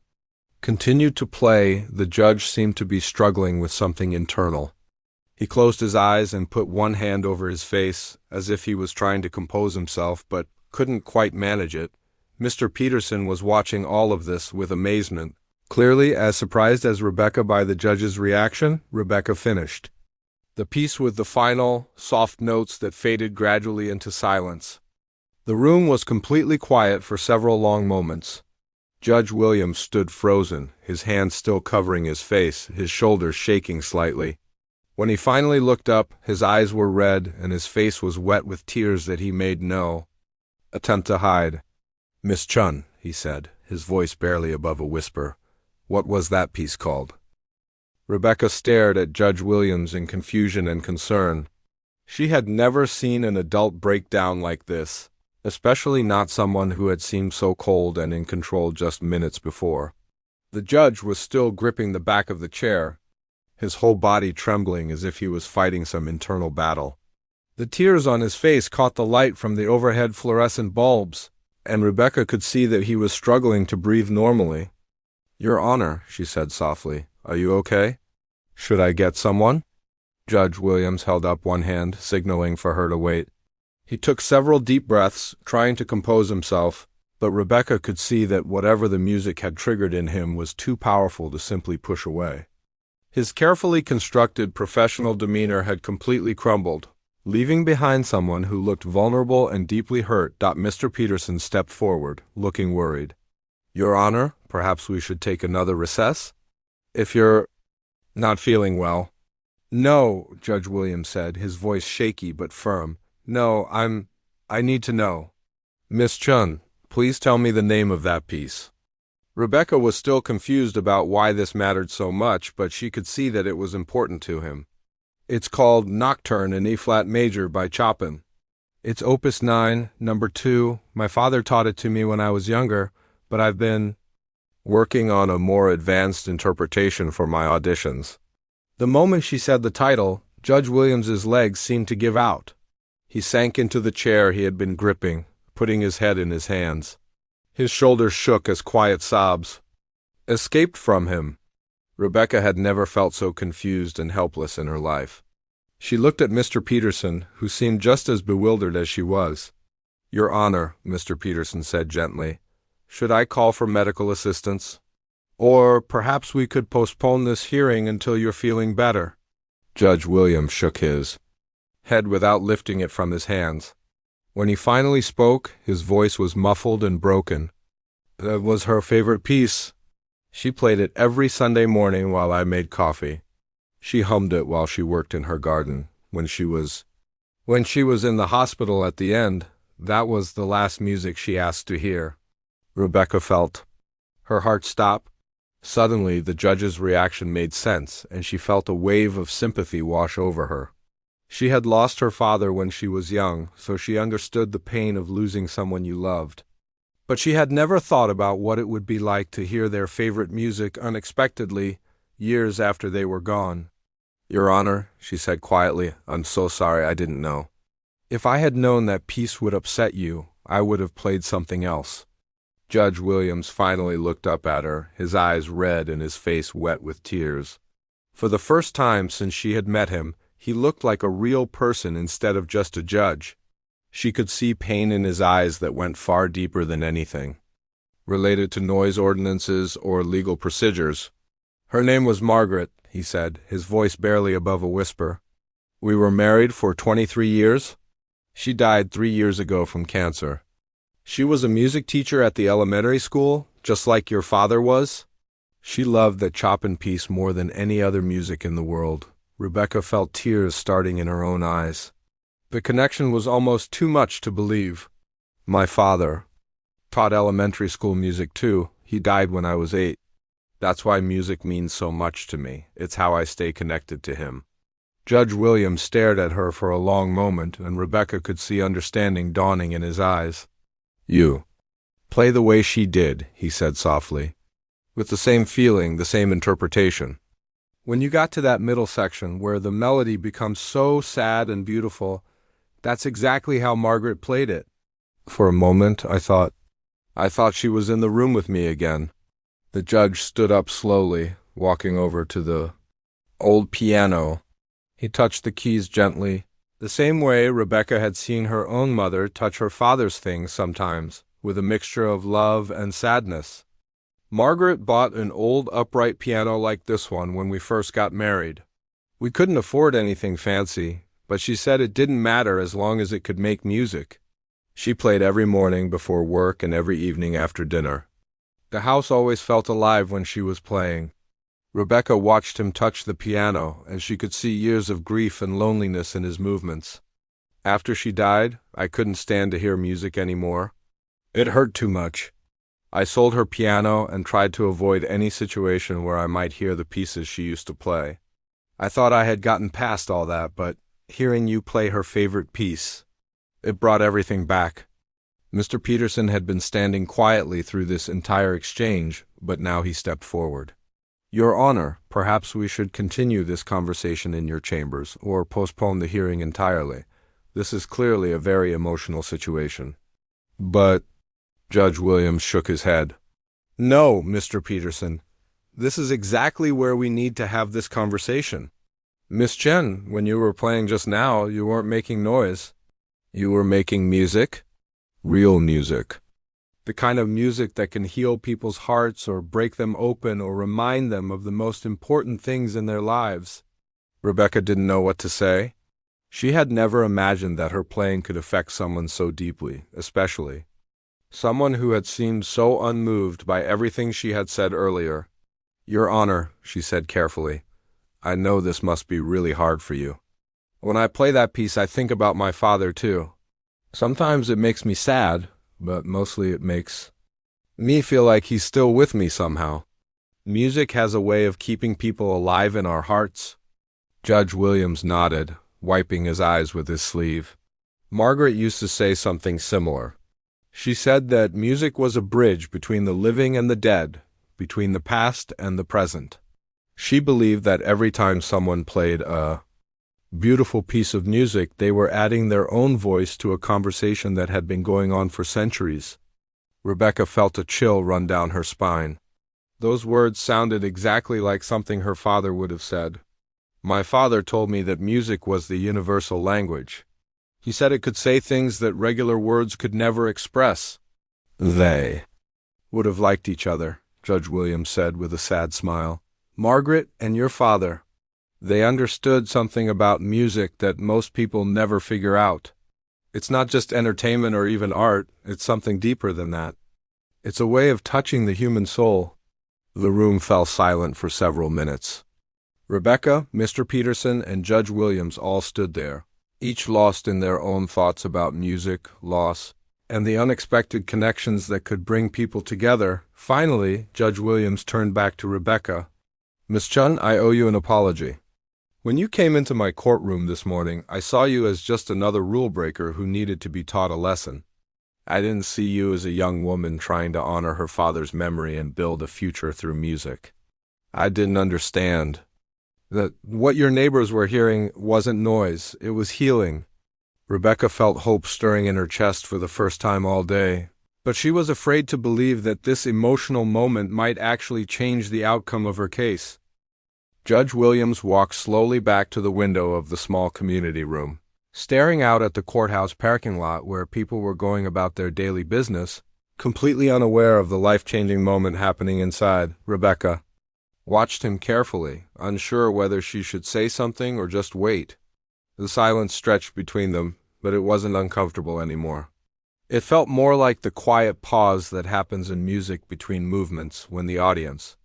continued to play, the judge seemed to be struggling with something internal. He closed his eyes and put one hand over his face, as if he was trying to compose himself, but couldn't quite manage it. Mr. Peterson was watching all of this with amazement. Clearly as surprised as Rebecca by the judge's reaction, Rebecca finished the piece with the final, soft notes that faded gradually into silence. The room was completely quiet for several long moments. Judge Williams stood frozen, his hands still covering his face, his shoulders shaking slightly. When he finally looked up, his eyes were red and his face was wet with tears that he made no attempt to hide. "Miss Chun," he said, his voice barely above a whisper, "what was that piece called?" Rebecca stared at Judge Williams in confusion and concern. She had never seen an adult break down like this, especially not someone who had seemed so cold and in control just minutes before. The judge was still gripping the back of the chair, his whole body trembling as if he was fighting some internal battle. The tears on his face caught the light from the overhead fluorescent bulbs, and Rebecca could see that he was struggling to breathe normally. "Your Honor," she said softly, "are you okay? Should I get someone?" Judge Williams held up one hand, signaling for her to wait. He took several deep breaths, trying to compose himself, but Rebecca could see that whatever the music had triggered in him was too powerful to simply push away. His carefully constructed professional demeanor had completely crumbled, leaving behind someone who looked vulnerable and deeply hurt. Mr. Peterson stepped forward, looking worried. "Your Honor, perhaps we should take another recess? If you're not feeling well." "No," Judge Williams said, his voice shaky but firm. "No, I need to know." "Miss Chun, please tell me the name of that piece." Rebecca was still confused about why this mattered so much, but she could see that it was important to him. "It's called Nocturne in E-flat major by Chopin. It's Opus 9, number 2. My father taught it to me when I was younger, but I've been working on a more advanced interpretation for my auditions." The moment she said the title, Judge Williams's legs seemed to give out. He sank into the chair he had been gripping, putting his head in his hands. His shoulders shook as quiet sobs escaped from him. Rebecca had never felt so confused and helpless in her life. She looked at Mr. Peterson, who seemed just as bewildered as she was. "Your Honor," Mr. Peterson said gently, "should I call for medical assistance? Or perhaps we could postpone this hearing until you're feeling better." Judge Williams shook his head without lifting it from his hands. When he finally spoke, his voice was muffled and broken. "That was her favorite piece. She played it every Sunday morning while I made coffee. She hummed it while she worked in her garden. When she was in the hospital at the end, that was the last music she asked to hear." Rebecca felt her heart stop. Suddenly, the judge's reaction made sense, and she felt a wave of sympathy wash over her. She had lost her father when she was young, so she understood the pain of losing someone you loved. But she had never thought about what it would be like to hear their favorite music unexpectedly, years after they were gone. "Your Honor," she said quietly, "I'm so sorry, I didn't know. If I had known that piece would upset you, I would have played something else." Judge Williams finally looked up at her, his eyes red and his face wet with tears. For the first time since she had met him, he looked like a real person instead of just a judge. She could see pain in his eyes that went far deeper than anything related to noise ordinances or legal procedures. "Her name was Margaret," he said, his voice barely above a whisper. "We were married for 23 years. She died 3 years ago from cancer. She was a music teacher at the elementary school, just like your father was. She loved that Chopin piece more than any other music in the world." Rebecca felt tears starting in her own eyes. The connection was almost too much to believe. "My father taught elementary school music too. He died when I was 8. That's why music means so much to me. It's how I stay connected to him." Judge Williams stared at her for a long moment, and Rebecca could see understanding dawning in his eyes. "You play the way she did," he said softly, "with the same feeling, the same interpretation. When you got to that middle section where the melody becomes so sad and beautiful, that's exactly how Margaret played it. For a moment, I thought she was in the room with me again." The judge stood up slowly, walking over to the old piano He touched the keys gently, the same way Rebecca had seen her own mother touch her father's things sometimes, with a mixture of love and sadness. Margaret bought an old upright piano like this one when we first got married. We couldn't afford anything fancy, but she said it didn't matter as long as it could make music. She played every morning before work and every evening after dinner. The house always felt alive when she was playing. Rebecca watched him touch the piano, and she could see years of grief and loneliness in his movements. After she died, I couldn't stand to hear music anymore. It hurt too much. I sold her piano and tried to avoid any situation where I might hear the pieces she used to play. I thought I had gotten past all that, but hearing you play her favorite piece, it brought everything back. Mr. Peterson had been standing quietly through this entire exchange, but now he stepped forward. Your Honor, perhaps we should continue this conversation in your chambers, or postpone the hearing entirely. This is clearly a very emotional situation. But Judge Williams shook his head. No, Mr. Peterson. This is exactly where we need to have this conversation. Miss Chen, when you were playing just now, you weren't making noise. You were making music? Real music. The kind of music that can heal people's hearts or break them open or remind them of the most important things in their lives. Rebecca didn't know what to say. She had never imagined that her playing could affect someone so deeply, especially someone who had seemed so unmoved by everything she had said earlier. Your Honor, she said carefully, I know this must be really hard for you. When I play that piece, I think about my father, too. Sometimes it makes me sad, but mostly it makes me feel like he's still with me somehow. Music has a way of keeping people alive in our hearts. Judge Williams nodded, wiping his eyes with his sleeve. Margaret used to say something similar. She said that music was a bridge between the living and the dead, between the past and the present. She believed that every time someone played a beautiful piece of music, they were adding their own voice to a conversation that had been going on for centuries. Rebecca felt a chill run down her spine. Those words sounded exactly like something her father would have said. My father told me that music was the universal language. He said it could say things that regular words could never express. They would have liked each other, Judge Williams said with a sad smile. Margaret and your father. They understood something about music that most people never figure out. It's not just entertainment or even art, it's something deeper than that. It's a way of touching the human soul. The room fell silent for several minutes. Rebecca, Mr. Peterson, and Judge Williams all stood there, each lost in their own thoughts about music, loss, and the unexpected connections that could bring people together. Finally, Judge Williams turned back to Rebecca. Miss Chun, I owe you an apology. When you came into my courtroom this morning, I saw you as just another rule breaker who needed to be taught a lesson. I didn't see you as a young woman trying to honor her father's memory and build a future through music. I didn't understand that what your neighbors were hearing wasn't noise, it was healing. Rebecca felt hope stirring in her chest for the first time all day, but she was afraid to believe that this emotional moment might actually change the outcome of her case. Judge Williams walked slowly back to the window of the small community room. Staring out at the courthouse parking lot where people were going about their daily business, completely unaware of the life-changing moment happening inside, Rebecca watched him carefully, unsure whether she should say something or just wait. The silence stretched between them, but it wasn't uncomfortable anymore. It felt more like the quiet pause that happens in music between movements when the audience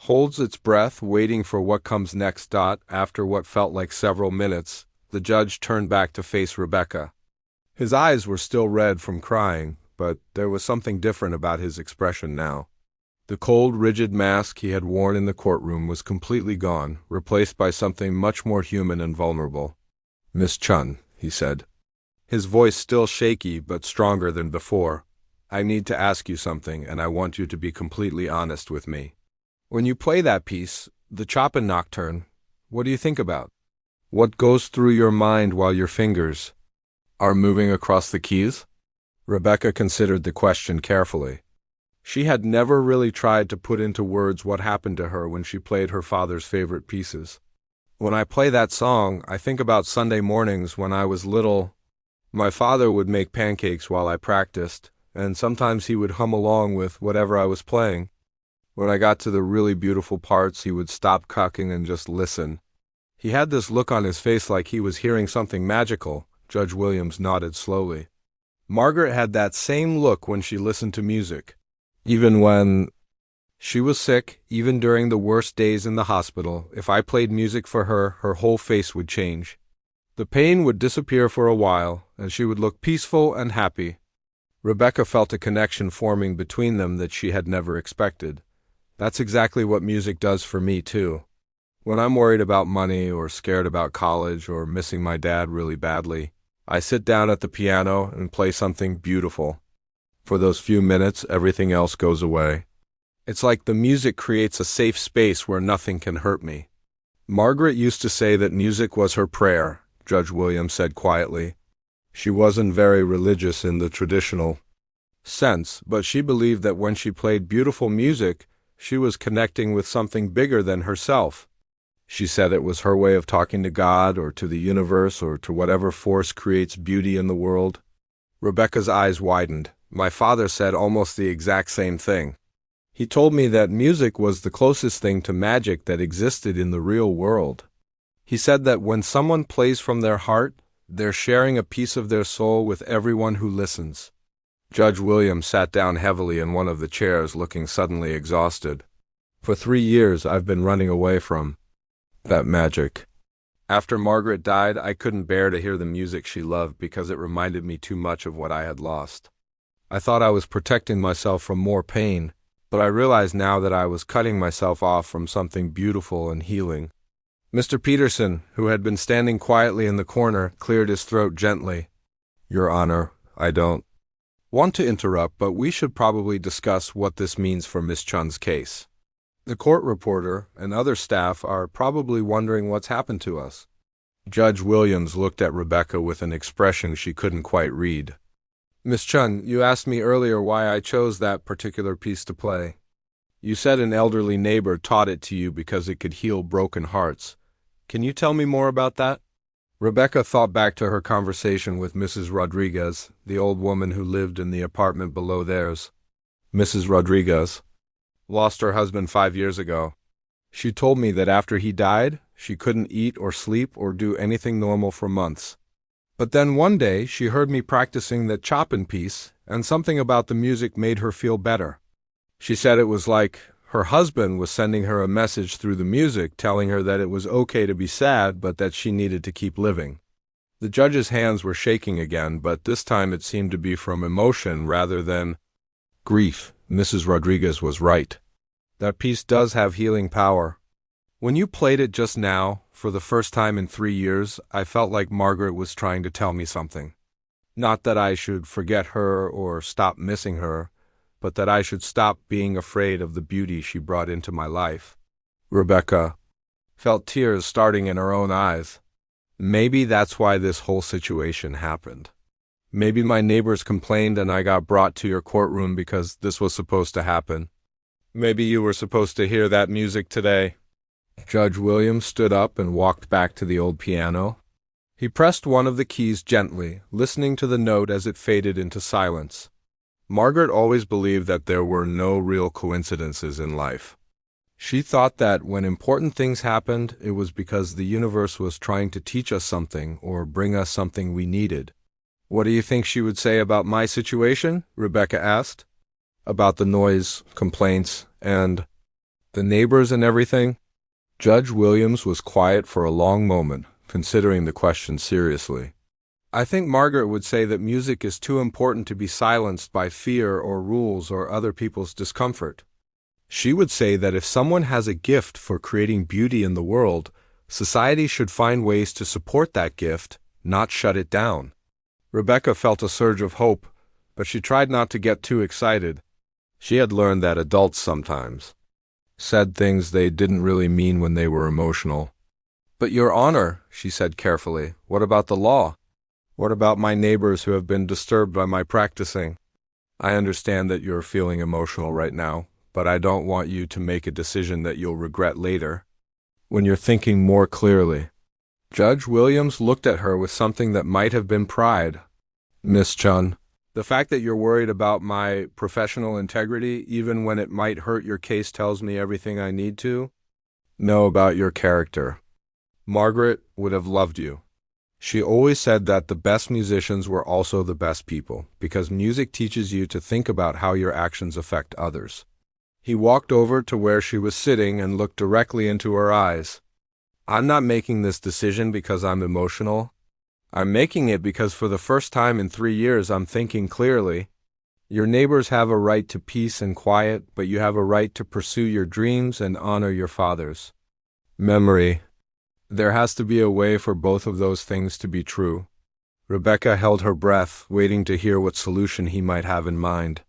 holds its breath, waiting for what comes next. After what felt like several minutes, the judge turned back to face Rebecca. His eyes were still red from crying, but there was something different about his expression now. The cold, rigid mask he had worn in the courtroom was completely gone, replaced by something much more human and vulnerable. Miss Chun, he said, his voice still shaky but stronger than before. I need to ask you something, and I want you to be completely honest with me. When you play that piece, the Chopin Nocturne, what do you think about? What goes through your mind while your fingers are moving across the keys? Rebecca considered the question carefully. She had never really tried to put into words what happened to her when she played her father's favorite pieces. When I play that song, I think about Sunday mornings when I was little. My father would make pancakes while I practiced, and sometimes he would hum along with whatever I was playing. When I got to the really beautiful parts, he would stop cooking and just listen. He had this look on his face like he was hearing something magical. Judge Williams nodded slowly. Margaret had that same look when she listened to music. Even when she was sick, even during the worst days in the hospital, if I played music for her, her whole face would change. The pain would disappear for a while, and she would look peaceful and happy. Rebecca felt a connection forming between them that she had never expected. That's exactly what music does for me, too. When I'm worried about money or scared about college or missing my dad really badly, I sit down at the piano and play something beautiful. For those few minutes, everything else goes away. It's like the music creates a safe space where nothing can hurt me. Margaret used to say that music was her prayer, Judge Williams said quietly. She wasn't very religious in the traditional sense, but she believed that when she played beautiful music, she was connecting with something bigger than herself. She said it was her way of talking to God or to the universe or to whatever force creates beauty in the world. Rebecca's eyes widened. My father said almost the exact same thing. He told me that music was the closest thing to magic that existed in the real world. He said that when someone plays from their heart, they're sharing a piece of their soul with everyone who listens. Judge Williams sat down heavily in one of the chairs, looking suddenly exhausted. For 3 years, I've been running away from that magic. After Margaret died, I couldn't bear to hear the music she loved because it reminded me too much of what I had lost. I thought I was protecting myself from more pain, but I realized now that I was cutting myself off from something beautiful and healing. Mr. Peterson, who had been standing quietly in the corner, cleared his throat gently. Your Honor, I don't want to interrupt, but we should probably discuss what this means for Miss Chun's case. The court reporter and other staff are probably wondering what's happened to us. Judge Williams looked at Rebecca with an expression she couldn't quite read. Miss Chun, you asked me earlier why I chose that particular piece to play. You said an elderly neighbor taught it to you because it could heal broken hearts. Can you tell me more about that? Rebecca thought back to her conversation with Mrs. Rodriguez, the old woman who lived in the apartment below theirs. Mrs. Rodriguez lost her husband 5 years ago. She told me that after he died, she couldn't eat or sleep or do anything normal for months. But then one day she heard me practicing the Chopin piece, and something about the music made her feel better. She said it was like her husband was sending her a message through the music telling her that it was okay to be sad, but that she needed to keep living. The judge's hands were shaking again, but this time it seemed to be from emotion rather than grief. Mrs. Rodriguez was right. That piece does have healing power. When you played it just now, for the first time in 3 years, I felt like Margaret was trying to tell me something. Not that I should forget her or stop missing her, but that I should stop being afraid of the beauty she brought into my life. Rebecca felt tears starting in her own eyes. Maybe that's why this whole situation happened. Maybe my neighbors complained and I got brought to your courtroom because this was supposed to happen. Maybe you were supposed to hear that music today. Judge Williams stood up and walked back to the old piano. He pressed one of the keys gently, listening to the note as it faded into silence. Margaret always believed that there were no real coincidences in life. She thought that when important things happened, it was because the universe was trying to teach us something or bring us something we needed. What do you think she would say about my situation? Rebecca asked. About the noise, complaints, and the neighbors and everything? Judge Williams was quiet for a long moment, considering the question seriously. I think Margaret would say that music is too important to be silenced by fear or rules or other people's discomfort. She would say that if someone has a gift for creating beauty in the world, society should find ways to support that gift, not shut it down. Rebecca felt a surge of hope, but she tried not to get too excited. She had learned that adults sometimes said things they didn't really mean when they were emotional. But Your Honor, she said carefully, what about the law? What about my neighbors who have been disturbed by my practicing? I understand that you're feeling emotional right now, but I don't want you to make a decision that you'll regret later. when you're thinking more clearly. Judge Williams looked at her with something that might have been pride. Miss Chun, the fact that you're worried about my professional integrity, even when it might hurt your case, tells me everything I need to know about your character. Margaret would have loved you. She always said that the best musicians were also the best people, because music teaches you to think about how your actions affect others. He walked over to where she was sitting and looked directly into her eyes. I'm not making this decision because I'm emotional. I'm making it because for the first time in 3 years I'm thinking clearly. Your neighbors have a right to peace and quiet, but you have a right to pursue your dreams and honor your father's memory. There has to be a way for both of those things to be true. Rebecca held her breath, waiting to hear what solution he might have in mind.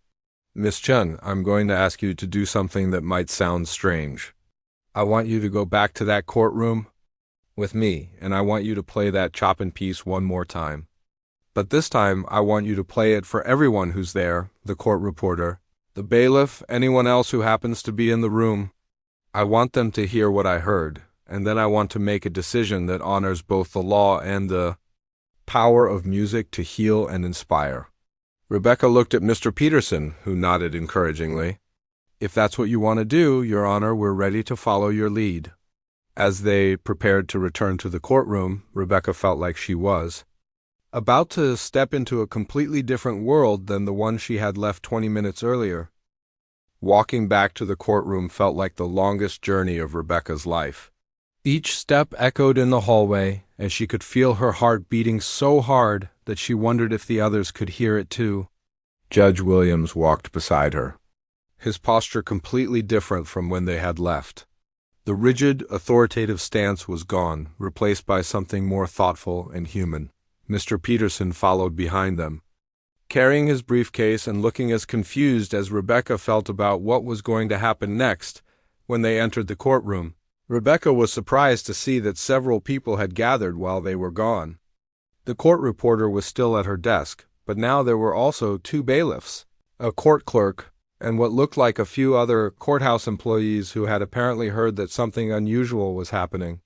Miss Chun, I'm going to ask you to do something that might sound strange. I want you to go back to that courtroom with me, and I want you to play that Chopin piece one more time. But this time, I want you to play it for everyone who's there, the court reporter, the bailiff, anyone else who happens to be in the room. I want them to hear what I heard, and then I want to make a decision that honors both the law and the power of music to heal and inspire. Rebecca looked at Mr. Peterson, who nodded encouragingly. If that's what you want to do, Your Honor, we're ready to follow your lead. As they prepared to return to the courtroom, Rebecca felt like she was about to step into a completely different world than the one she had left 20 minutes earlier. Walking back to the courtroom felt like the longest journey of Rebecca's life. Each step echoed in the hallway, and she could feel her heart beating so hard that she wondered if the others could hear it too. Judge Williams walked beside her, his posture completely different from when they had left. The rigid, authoritative stance was gone, replaced by something more thoughtful and human. Mr. Peterson followed behind them, carrying his briefcase and looking as confused as Rebecca felt about what was going to happen next when they entered the courtroom. Rebecca was surprised to see that several people had gathered while they were gone. The court reporter was still at her desk, but now there were also 2 bailiffs, a court clerk, and what looked like a few other courthouse employees who had apparently heard that something unusual was happening.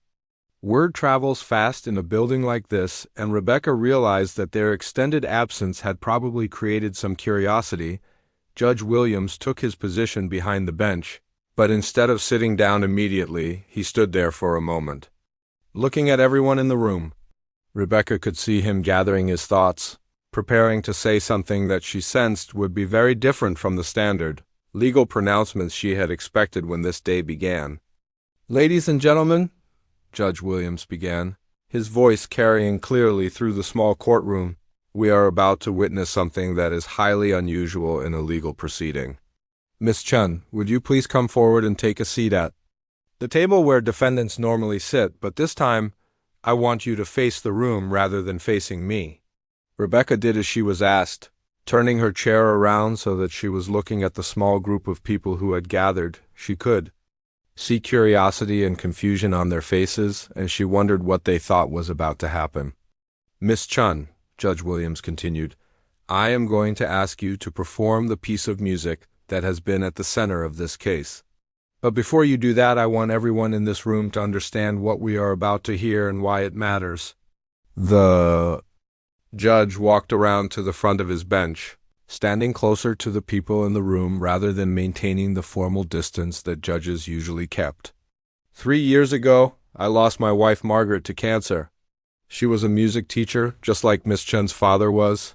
Word travels fast in a building like this, and Rebecca realized that their extended absence had probably created some curiosity. Judge Williams took his position behind the bench, but instead of sitting down immediately, he stood there for a moment, looking at everyone in the room. Rebecca could see him gathering his thoughts, preparing to say something that she sensed would be very different from the standard legal pronouncements she had expected when this day began. Ladies and gentlemen, Judge Williams began, his voice carrying clearly through the small courtroom, we are about to witness something that is highly unusual in a legal proceeding. Miss Chun, would you please come forward and take a seat at the table where defendants normally sit, but this time I want you to face the room rather than facing me. Rebecca did as she was asked, turning her chair around so that she was looking at the small group of people who had gathered. She could see curiosity and confusion on their faces, and she wondered what they thought was about to happen. Miss Chun, Judge Williams continued, I am going to ask you to perform the piece of music that has been at the center of this case. But before you do that, I want everyone in this room to understand what we are about to hear and why it matters. The judge walked around to the front of his bench, standing closer to the people in the room rather than maintaining the formal distance that judges usually kept. 3 years ago, I lost my wife Margaret to cancer. She was a music teacher, just like Miss Chun's father was.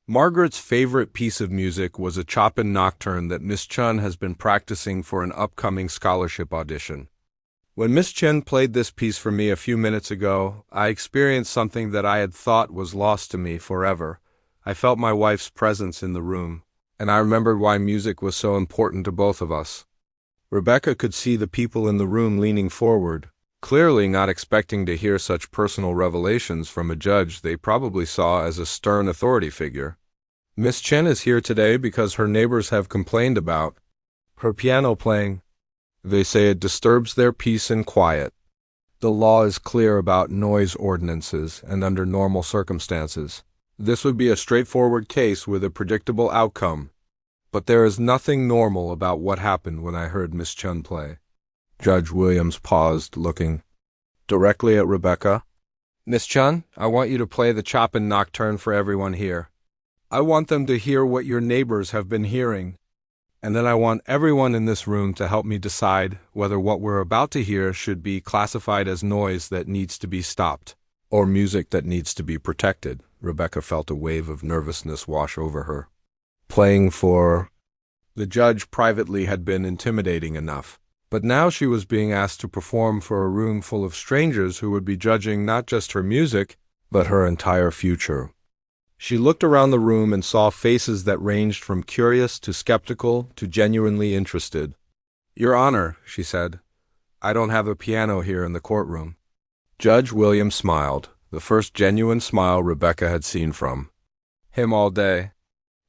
Margaret's favorite piece of music was a Chopin nocturne that Miss Chun has been practicing for an upcoming scholarship audition. When Miss Chun played this piece for me a few minutes ago, I experienced something that I had thought was lost to me forever. I felt my wife's presence in the room, and I remembered why music was so important to both of us. Rebecca could see the people in the room leaning forward, clearly not expecting to hear such personal revelations from a judge they probably saw as a stern authority figure. Miss Chen is here today because her neighbors have complained about her piano playing. They say it disturbs their peace and quiet. The law is clear about noise ordinances, and under normal circumstances, this would be a straightforward case with a predictable outcome. But there is nothing normal about what happened when I heard Miss Chun play. Judge Williams paused, looking directly at Rebecca. Miss Chun, I want you to play the Chopin Nocturne for everyone here. I want them to hear what your neighbors have been hearing. And then I want everyone in this room to help me decide whether what we're about to hear should be classified as noise that needs to be stopped, or music that needs to be protected. Rebecca felt a wave of nervousness wash over her. Playing for the judge privately had been intimidating enough, but now she was being asked to perform for a room full of strangers who would be judging not just her music, but her entire future. She looked around the room and saw faces that ranged from curious to skeptical to genuinely interested. Your Honor, she said, I don't have a piano here in the courtroom. Judge Williams smiled, the first genuine smile Rebecca had seen from him all day.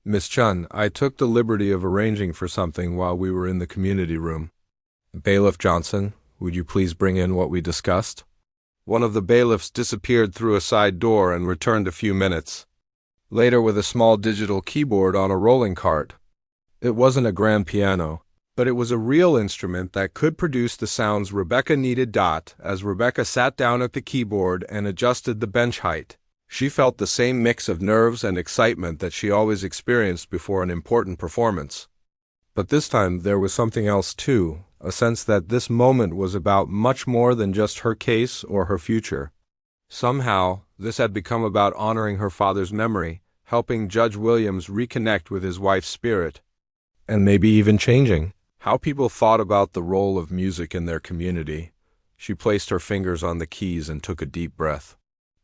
Miss Chun, I took the liberty of arranging for something while we were in the community room. Bailiff Johnson, would you please bring in what we discussed? One of the bailiffs disappeared through a side door and returned a few minutes later with a small digital keyboard on a rolling cart. It wasn't a grand piano, but it was a real instrument that could produce the sounds Rebecca needed. As Rebecca sat down at the keyboard and adjusted the bench height, she felt the same mix of nerves and excitement that she always experienced before an important performance. But this time there was something else too, a sense that this moment was about much more than just her case or her future. Somehow, this had become about honoring her father's memory, helping Judge Williams reconnect with his wife's spirit, and maybe even changing how people thought about the role of music in their community. She placed her fingers on the keys and took a deep breath.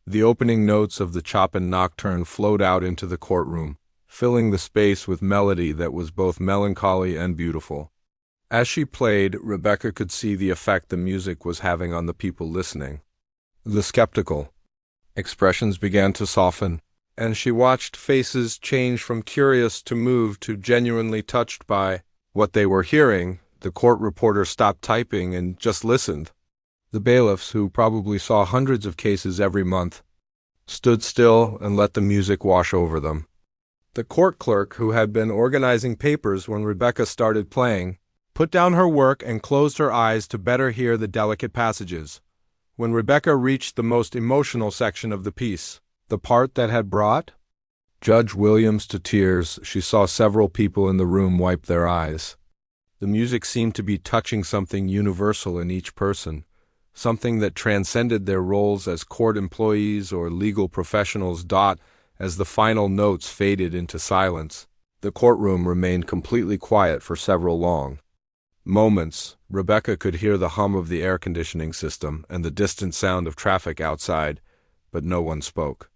The opening notes of the Chopin Nocturne flowed out into the courtroom, filling the space with melody that was both melancholy and beautiful. As she played, Rebecca could see the effect the music was having on the people listening. The skeptical expressions began to soften, and she watched faces change from curious to moved to genuinely touched by what they were hearing. The court reporter stopped typing and just listened. The bailiffs, who probably saw hundreds of cases every month, stood still and let the music wash over them. The court clerk, who had been organizing papers when Rebecca started playing, put down her work and closed her eyes to better hear the delicate passages. When Rebecca reached the most emotional section of the piece, the part that had brought Judge Williams to tears, she saw several people in the room wipe their eyes. The music seemed to be touching something universal in each person, something that transcended their roles as court employees or legal professionals. As the final notes faded into silence, the courtroom remained completely quiet for several long moments. Rebecca could hear the hum of the air conditioning system and the distant sound of traffic outside, but no one spoke.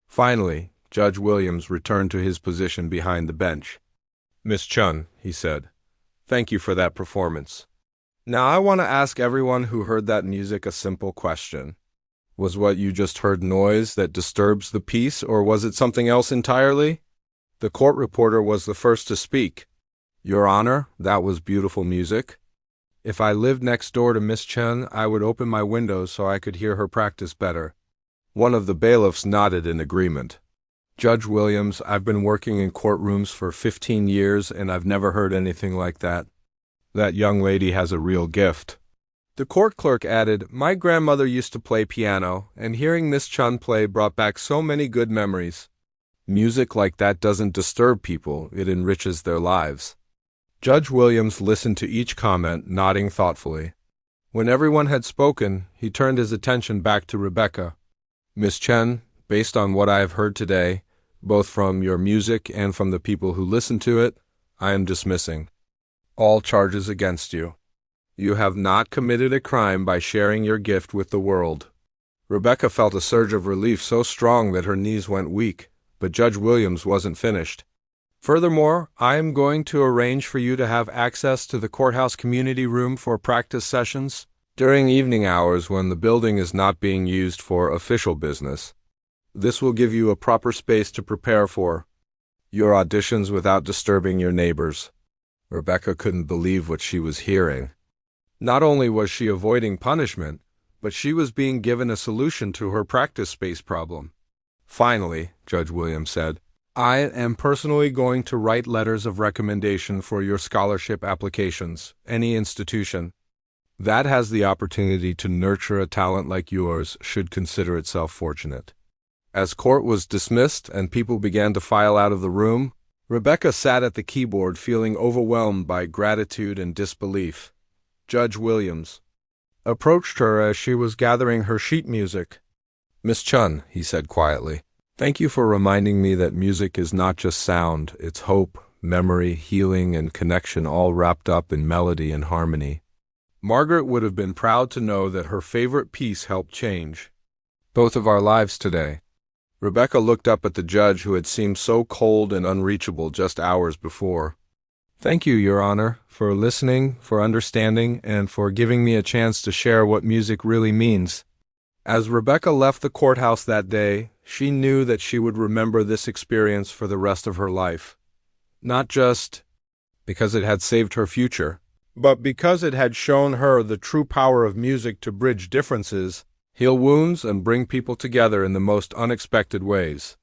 Finally, Judge Williams returned to his position behind the bench. Miss Chun, he said, thank you for that performance. Now I want to ask everyone who heard that music a simple question. Was what you just heard noise that disturbs the peace, or was it something else entirely? The court reporter was the first to speak. Your Honor, that was beautiful music. If I lived next door to Miss Chun, I would open my windows so I could hear her practice better. One of the bailiffs nodded in agreement. Judge Williams, I've been working in courtrooms for 15 years, and I've never heard anything like that. That young lady has a real gift. The court clerk added, my grandmother used to play piano, and hearing Miss Chun play brought back so many good memories. Music like that doesn't disturb people, it enriches their lives. Judge Williams listened to each comment, nodding thoughtfully. When everyone had spoken, he turned his attention back to Rebecca. Miss Chen, based on what I have heard today, both from your music and from the people who listened to it, I am dismissing all charges against you. You have not committed a crime by sharing your gift with the world. Rebecca felt a surge of relief so strong that her knees went weak, but Judge Williams wasn't finished. Furthermore, I am going to arrange for you to have access to the courthouse community room for practice sessions during evening hours when the building is not being used for official business. This will give you a proper space to prepare for your auditions without disturbing your neighbors. Rebecca couldn't believe what she was hearing. Not only was she avoiding punishment, but she was being given a solution to her practice space problem. Finally, Judge Williams said, I am personally going to write letters of recommendation for your scholarship applications, any institution. that has the opportunity to nurture a talent like yours should consider itself fortunate. As court was dismissed and people began to file out of the room, Rebecca sat at the keyboard feeling overwhelmed by gratitude and disbelief. Judge Williams approached her as she was gathering her sheet music. "Miss Chun," he said quietly, "thank you for reminding me that music is not just sound, it's hope, memory, healing, and connection all wrapped up in melody and harmony." Margaret would have been proud to know that her favorite piece helped change both of our lives today. Rebecca looked up at the judge who had seemed so cold and unreachable just hours before. "Thank you, Your Honor, for listening, for understanding, and for giving me a chance to share what music really means." As Rebecca left the courthouse that day, she knew that she would remember this experience for the rest of her life. Not just because it had saved her future, but because it had shown her the true power of music to bridge differences, heal wounds, and bring people together in the most unexpected ways.